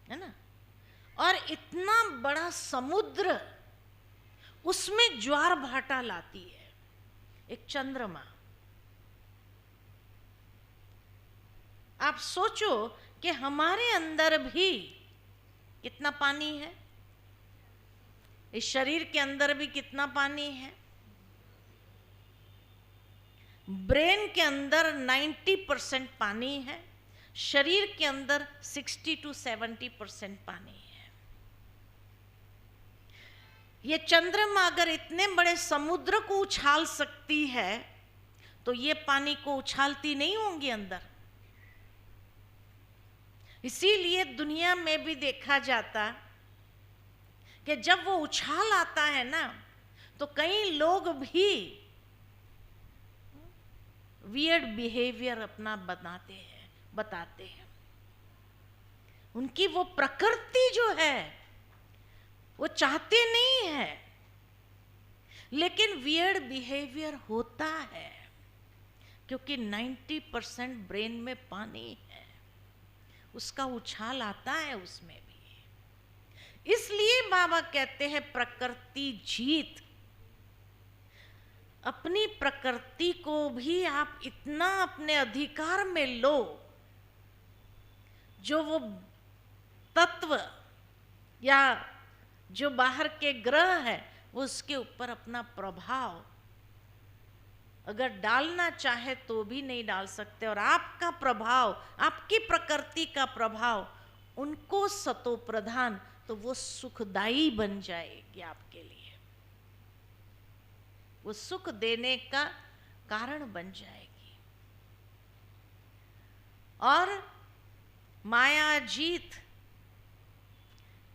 है ना, और इतना बड़ा समुद्र उसमें ज्वार भाटा लाती है एक चंद्रमा। आप सोचो कि हमारे अंदर भी कितना पानी है, इस शरीर के अंदर भी कितना पानी है। ब्रेन के अंदर 90% पानी है, शरीर के अंदर 60 to 70% पानी है। ये चंद्रमा अगर इतने बड़े समुद्र को उछाल सकती है, तो ये पानी को उछालती नहीं होंगी अंदर। इसीलिए दुनिया में भी देखा जाता कि जब वो उछाल आता है ना, तो कई लोग भी वियर्ड बिहेवियर अपना बताते हैं। उनकी वो प्रकृति जो है वो चाहते नहीं है, लेकिन वियर्ड बिहेवियर होता है क्योंकि 90% ब्रेन में पानी है, उसका उछाल आता है उसमें भी। इसलिए बाबा कहते हैं प्रकृति जीत। अपनी प्रकृति को भी आप इतना अपने अधिकार में लो, जो वो तत्व या जो बाहर के ग्रह है वो उसके ऊपर अपना प्रभाव अगर डालना चाहे तो भी नहीं डाल सकते, और आपका प्रभाव, आपकी प्रकृति का प्रभाव उनको सतो प्रधान, तो वो सुखदायी बन जाएगी आपके लिए, वो सुख देने का कारण बन जाएगी। और माया जीत,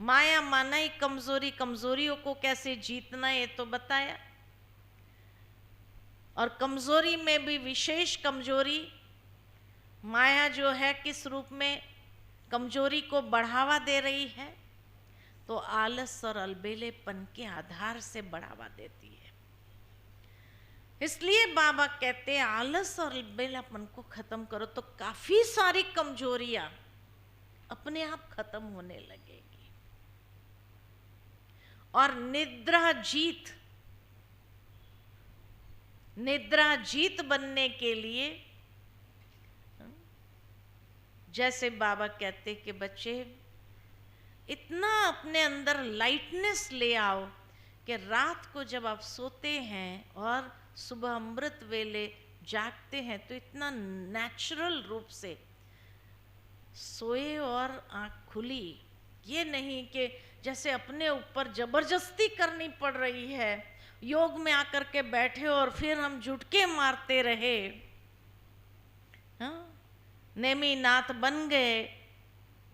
माया माना ही कमजोरी, कमजोरियों को कैसे जीतना ये तो बताया। और कमजोरी में भी विशेष कमजोरी, माया जो है किस रूप में कमजोरी को बढ़ावा दे रही है, तो आलस और अलबेलेपन के आधार से बढ़ावा देती है। इसलिए बाबा कहते हैं आलस और अलबेलापन को खत्म करो, तो काफी सारी कमजोरियां अपने आप खत्म होने लगेगी। और निद्रा जीत, निद्रा जीत बनने के लिए जैसे बाबा कहते कि बच्चे इतना अपने अंदर लाइटनेस ले आओ कि रात को जब आप सोते हैं और सुबह अमृत वेले जागते हैं तो इतना नेचुरल रूप से सोए और आँख खुली। ये नहीं कि जैसे अपने ऊपर जबरदस्ती करनी पड़ रही है, योग में आकर के बैठे और फिर हम झुटके मारते रहे, हाँ, नेमीनाथ बन गए।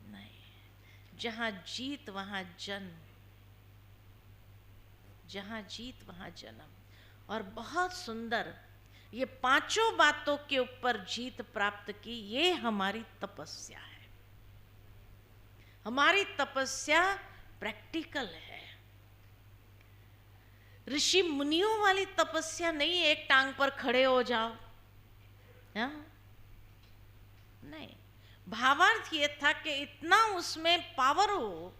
नहीं, जहाँ जीत वहाँ जन्म, जहाँ जीत वहाँ जन्म। और बहुत सुंदर ये पांचों बातों के ऊपर जीत प्राप्त की, ये हमारी तपस्या है। हमारी तपस्या प्रैक्टिकल है, ऋषि मुनियों वाली तपस्या नहीं, एक टांग पर खड़े हो जाओ, हा? नहीं, भावार्थ ये था कि इतना उसमें पावर हो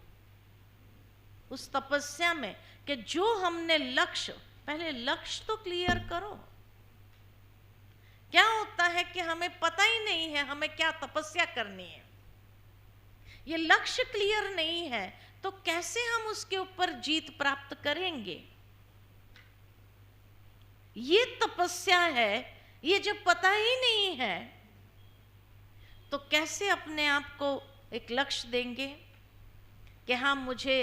उस तपस्या में कि जो हमने लक्ष्य, पहले लक्ष्य तो क्लियर करो। क्या होता है कि हमें पता ही नहीं है हमें क्या तपस्या करनी है, ये लक्ष्य क्लियर नहीं है, तो कैसे हम उसके ऊपर जीत प्राप्त करेंगे। ये तपस्या है, ये जब पता ही नहीं है तो कैसे अपने आप को एक लक्ष्य देंगे कि हाँ मुझे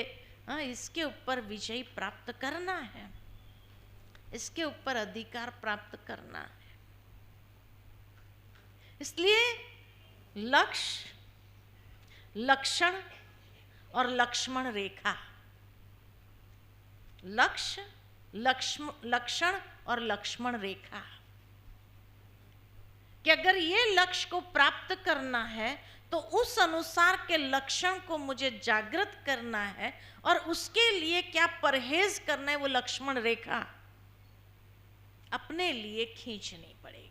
इसके ऊपर विजय प्राप्त करना है, इसके ऊपर अधिकार प्राप्त करना है। इसलिए लक्ष्य, लक्षण और लक्ष्मण रेखा, लक्ष्य, लक्षण और लक्ष्मण रेखा, कि अगर ये लक्ष्य को प्राप्त करना है तो उस अनुसार के लक्षण को मुझे जागृत करना है, और उसके लिए क्या परहेज करना है, वो लक्ष्मण रेखा अपने लिए खींचनी पड़ेगी।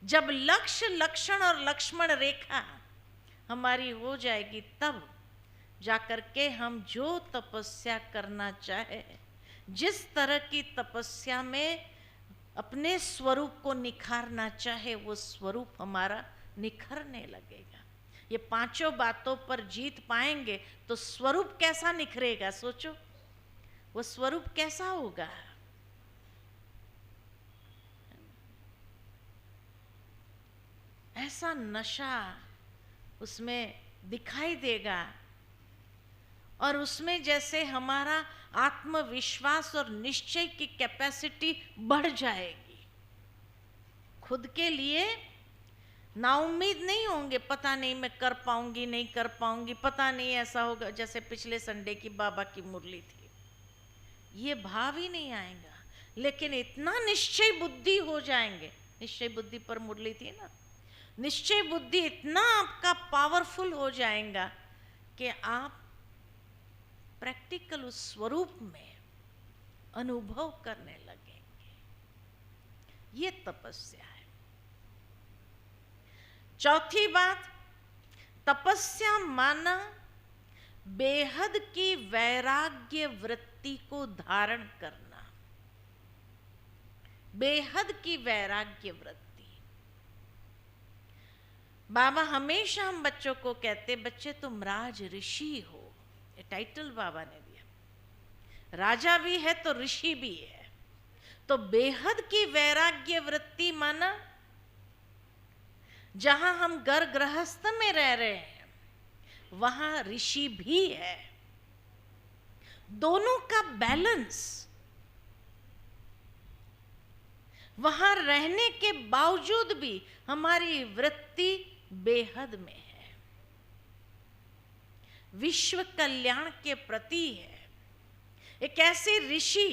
जब लक्ष्य, लक्षण और लक्ष्मण रेखा हमारी हो जाएगी, तब जाकर के हम जो तपस्या करना चाहे, जिस तरह की तपस्या में अपने स्वरूप को निखारना चाहे, वो स्वरूप हमारा निखरने लगेगा। ये पांचों बातों पर जीत पाएंगे तो स्वरूप कैसा निखरेगा, सोचो वो स्वरूप कैसा होगा। ऐसा नशा उसमें दिखाई देगा, और उसमें जैसे हमारा आत्मविश्वास और निश्चय की कैपेसिटी बढ़ जाएगी। खुद के लिए नाउम्मीद नहीं होंगे, पता नहीं मैं कर पाऊंगी नहीं कर पाऊंगी, पता नहीं ऐसा होगा। जैसे पिछले संडे की बाबा की मुरली थी, ये भाव ही नहीं आएगा। लेकिन इतना निश्चय बुद्धि हो जाएंगे, निश्चय बुद्धि पर मुरली थी ना, निश्चय बुद्धि इतना आपका पावरफुल हो जाएगा कि आप प्रैक्टिकल उस स्वरूप में अनुभव करने लगेंगे। ये तपस्या है। चौथी बात, तपस्या माना बेहद की वैराग्य वृत्ति को धारण करना। बेहद की वैराग्य वृत्ति। बाबा हमेशा हम बच्चों को कहते, बच्चे तुम राज ऋषि हो। ये टाइटल बाबा ने दिया। राजा भी है तो ऋषि भी है। तो बेहद की वैराग्य वृत्ति माना जहां हम घर गृहस्थ में रह रहे हैं वहां ऋषि भी है। दोनों का बैलेंस, वहां रहने के बावजूद भी हमारी वृत्ति बेहद में है, विश्व कल्याण के प्रति है। एक ऐसे ऋषि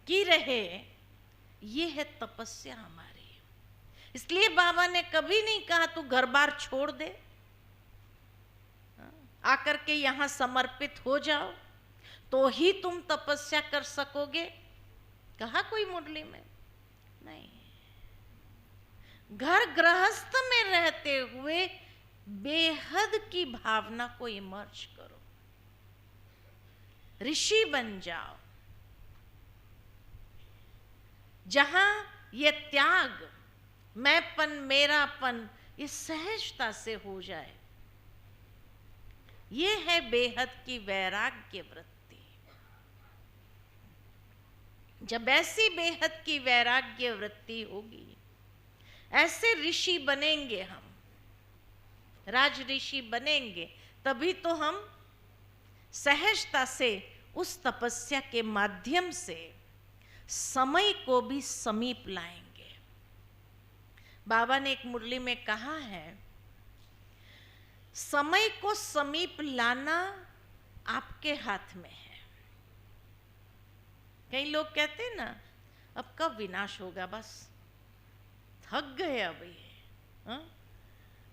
की रहे, ये है तपस्या हमारी। इसलिए बाबा ने कभी नहीं कहा तू घर बार छोड़ दे, आकर के यहां समर्पित हो जाओ तो ही तुम तपस्या कर सकोगे। कहा कोई मुरली में? नहीं। घर गृहस्थ में रहते हुए बेहद की भावना को इमर्ज करो, ऋषि बन जाओ, जहां ये त्याग, मैंपन, मेरापन, ये सहजता से हो जाए। ये है बेहद की वैराग्य वृत्ति। जब ऐसी बेहद की वैराग्य वृत्ति होगी, ऐसे ऋषि बनेंगे हम, राज ऋषि बनेंगे, तभी तो हम सहजता से उस तपस्या के माध्यम से समय को भी समीप लाएंगे। बाबा ने एक मुरली में कहा है, समय को समीप लाना आपके हाथ में है। कई लोग कहते हैं ना, अब कब विनाश होगा, बस थक गए अब ये,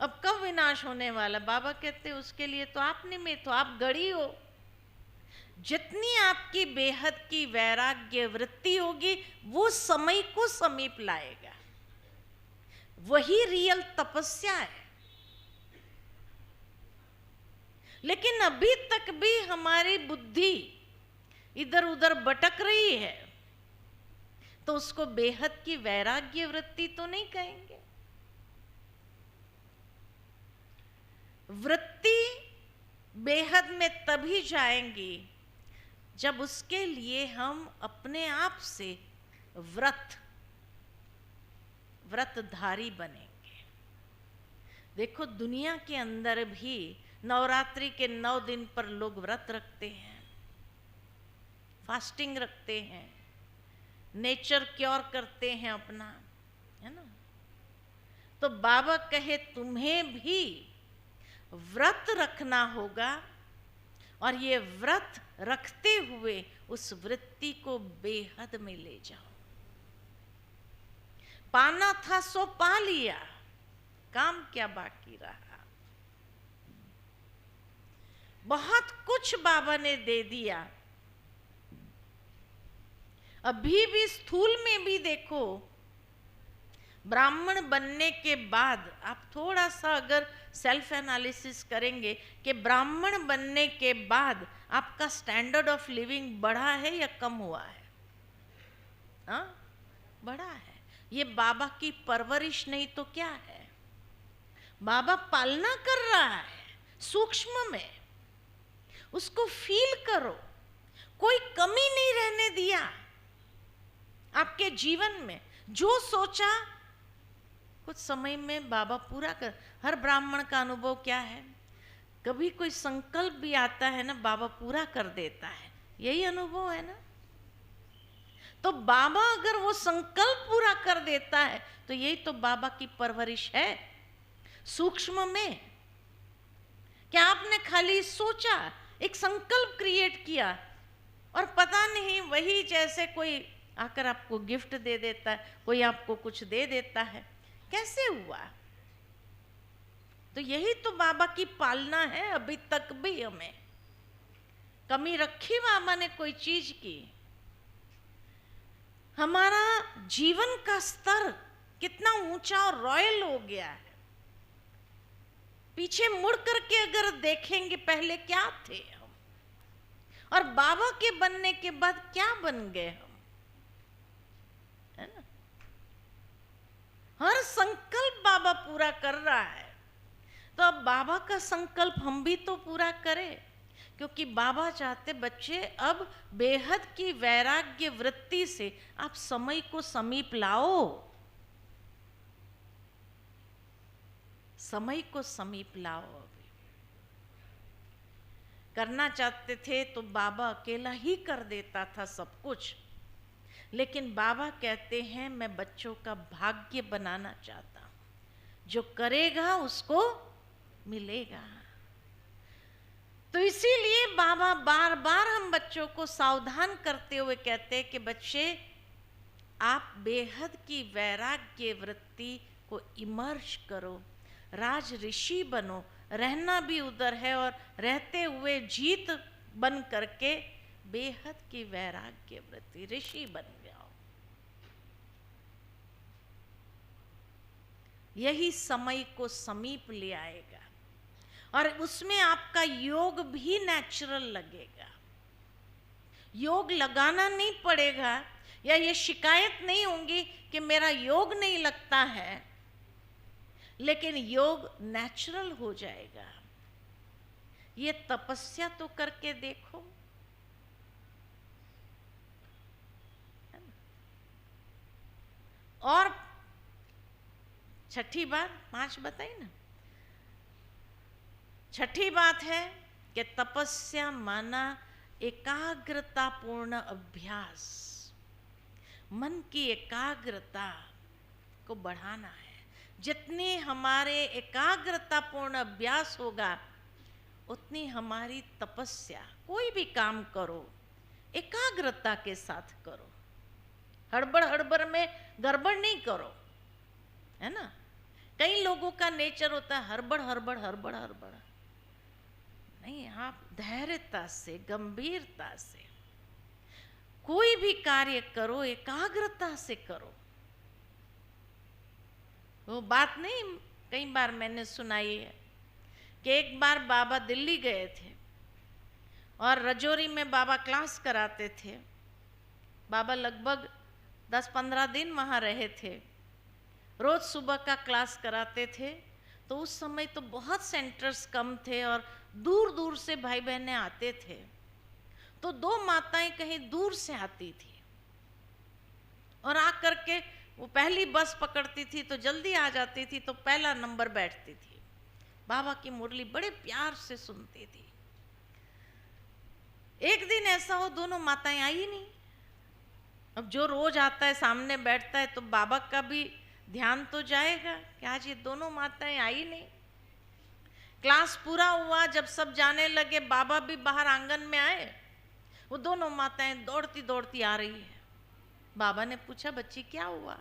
अब कब विनाश होने वाला। बाबा कहते हैं उसके लिए तो आप निमित्त हो, आप गड़ी हो। जितनी आपकी बेहद की वैराग्य वृत्ति होगी वो समय को समीप लाएगा। वही रियल तपस्या है। लेकिन अभी तक भी हमारी बुद्धि इधर उधर भटक रही है, तो उसको बेहद की वैराग्य वृत्ति तो नहीं कहेंगे। वृत्ति बेहद में तभी जाएंगी जब उसके लिए हम अपने आप से व्रतधारी बनेंगे। देखो दुनिया के अंदर भी नवरात्रि के 9 दिन पर लोग व्रत रखते हैं, फास्टिंग रखते हैं, नेचर क्योर करते हैं अपना, है ना। तो बाबा कहे तुम्हें भी व्रत रखना होगा, और ये व्रत रखते हुए उस वृत्ति को बेहद में ले जाओ। पाना था सो पा लिया, काम क्या बाकी रहा। बहुत कुछ बाबा ने दे दिया। अभी भी स्थूल में भी देखो, ब्राह्मण बनने के बाद आप थोड़ा सा अगर सेल्फ एनालिसिस करेंगे कि ब्राह्मण बनने के बाद आपका स्टैंडर्ड ऑफ लिविंग बढ़ा है या कम हुआ है? हाँ, बढ़ा है। ये बाबा की परवरिश नहीं तो क्या है? बाबा पालना कर रहा है सूक्ष्म में, उसको फील करो। कोई कमी नहीं रहने दिया आपके जीवन में। जो सोचा कुछ समय में बाबा पूरा कर। हर ब्राह्मण का अनुभव क्या है? कभी कोई संकल्प भी आता है ना, बाबा पूरा कर देता है। यही अनुभव है ना। तो बाबा अगर वो संकल्प पूरा कर देता है तो यही तो बाबा की परवरिश है सूक्ष्म में। क्या आपने खाली सोचा, एक संकल्प क्रिएट किया और पता नहीं वही जैसे कोई आकर आपको गिफ्ट दे देता है, कोई आपको कुछ दे देता है, कैसे हुआ? तो यही तो बाबा की पालना है। अभी तक भी हमें कमी रखी बाबा ने कोई चीज की। हमारा जीवन का स्तर कितना ऊंचा और रॉयल हो गया है। पीछे मुड़ करके अगर देखेंगे पहले क्या थे हम, और बाबा के बनने के बाद क्या बन गए हम, है ना। हर संकल्प बाबा पूरा कर रहा है। तो अब बाबा का संकल्प हम भी तो पूरा करें, क्योंकि बाबा चाहते बच्चे अब बेहद की वैराग्य वृत्ति से आप समय को समीप लाओ, समय को समीप लाओ। अभी करना चाहते थे तो बाबा अकेला ही कर देता था सब कुछ, लेकिन बाबा कहते हैं मैं बच्चों का भाग्य बनाना चाहता हूं, जो करेगा उसको मिलेगा। तो इसीलिए बाबा बार बार हम बच्चों को सावधान करते हुए कहते हैं कि बच्चे आप बेहद की वैराग्य वृत्ति को इमर्ज करो, राज ऋषि बनो। रहना भी उधर है और रहते हुए जीत बन करके बेहद की वैराग्य वृत्ति ऋषि बन जाओ। यही समय को समीप ले आएगा और उसमें आपका योग भी नेचुरल लगेगा। योग लगाना नहीं पड़ेगा या ये शिकायत नहीं होगी कि मेरा योग नहीं लगता है, लेकिन योग नेचुरल हो जाएगा। ये तपस्या तो करके देखो। और छठी बात, 5 बताई ना। छठी बात है कि तपस्या माना एकाग्रता पूर्ण अभ्यास, मन की एकाग्रता को बढ़ाना है। जितनी हमारे एकाग्रता पूर्ण अभ्यास होगा उतनी हमारी तपस्या, कोई भी काम करो एकाग्रता के साथ करो, हड़बड़ हड़बड़ में गड़बड़ नहीं करो, है ना। कई लोगों का नेचर होता है हड़बड़ हड़बड़ हड़बड़ हड़बड़, नहीं, आप धैर्यता से गंभीरता से कोई भी कार्य करो, एकाग्रता से करो। वो बात नहीं कई बार मैंने सुनाई है कि एक बार बाबा दिल्ली गए थे और रजौरी में बाबा क्लास कराते थे। बाबा लगभग 10-15 दिन वहाँ रहे थे, रोज सुबह का क्लास कराते थे। तो उस समय तो बहुत सेंटर्स कम थे और दूर दूर से भाई बहनें आते थे। तो 2 माताएं कहीं दूर से आती थी और आकर के वो पहली बस पकड़ती थी तो जल्दी आ जाती थी, तो पहला नंबर बैठती थी। बाबा की मुरली बड़े प्यार से सुनती थी। एक दिन ऐसा हो दोनों माताएं आई नहीं। अब जो रोज आता है सामने बैठता है तो बाबा का भी ध्यान तो जाएगा कि आज ये दोनों माताएं आई नहीं। क्लास पूरा हुआ, जब सब जाने लगे बाबा भी बाहर आंगन में आए, वो दोनों माताएं दौड़ती दौड़ती आ रही है। बाबा ने पूछा बच्ची क्या हुआ,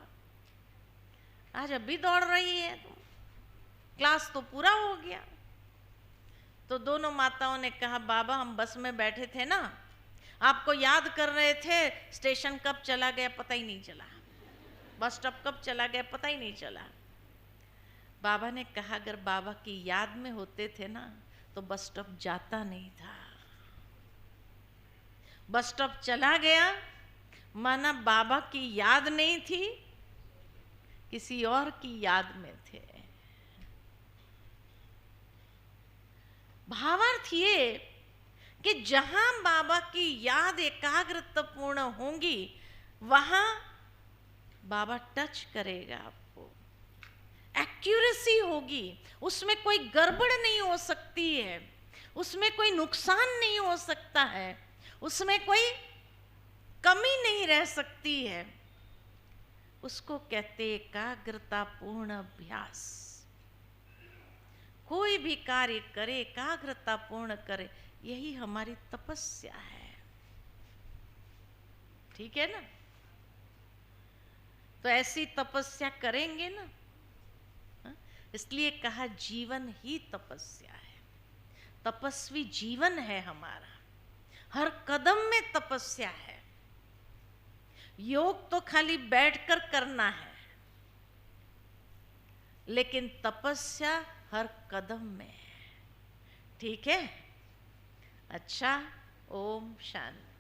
आज अभी दौड़ रही है तुम, क्लास तो पूरा हो गया। तो दोनों माताओं ने कहा बाबा हम बस में बैठे थे ना, आपको याद कर रहे थे, स्टेशन कब चला गया पता ही नहीं चला, बस स्टॉप कब चला गया पता ही नहीं चला। बाबा ने कहा अगर बाबा की याद में होते थे ना तो बस स्टॉप जाता नहीं था। बस स्टॉप चला गया माना बाबा की याद नहीं थी, किसी और की याद में थे। भावार्थ ये कि जहां बाबा की याद एकाग्रतापूर्ण होंगी वहां बाबा टच करेगा आपको। एक्यूरेसी होगी, उसमें कोई गड़बड़ नहीं हो सकती है, उसमें कोई नुकसान नहीं हो सकता है, उसमें कोई कमी नहीं रह सकती है, उसको कहते एकाग्रता पूर्ण अभ्यास। कोई भी कार्य करे एकाग्रता पूर्ण करे, यही हमारी तपस्या है। ठीक है ना? तो ऐसी तपस्या करेंगे ना, इसलिए कहा जीवन ही तपस्या है, तपस्वी जीवन है हमारा, हर कदम में तपस्या है। योग तो खाली बैठकर करना है, लेकिन तपस्या हर कदम में है। ठीक है? अच्छा, ओम शांति।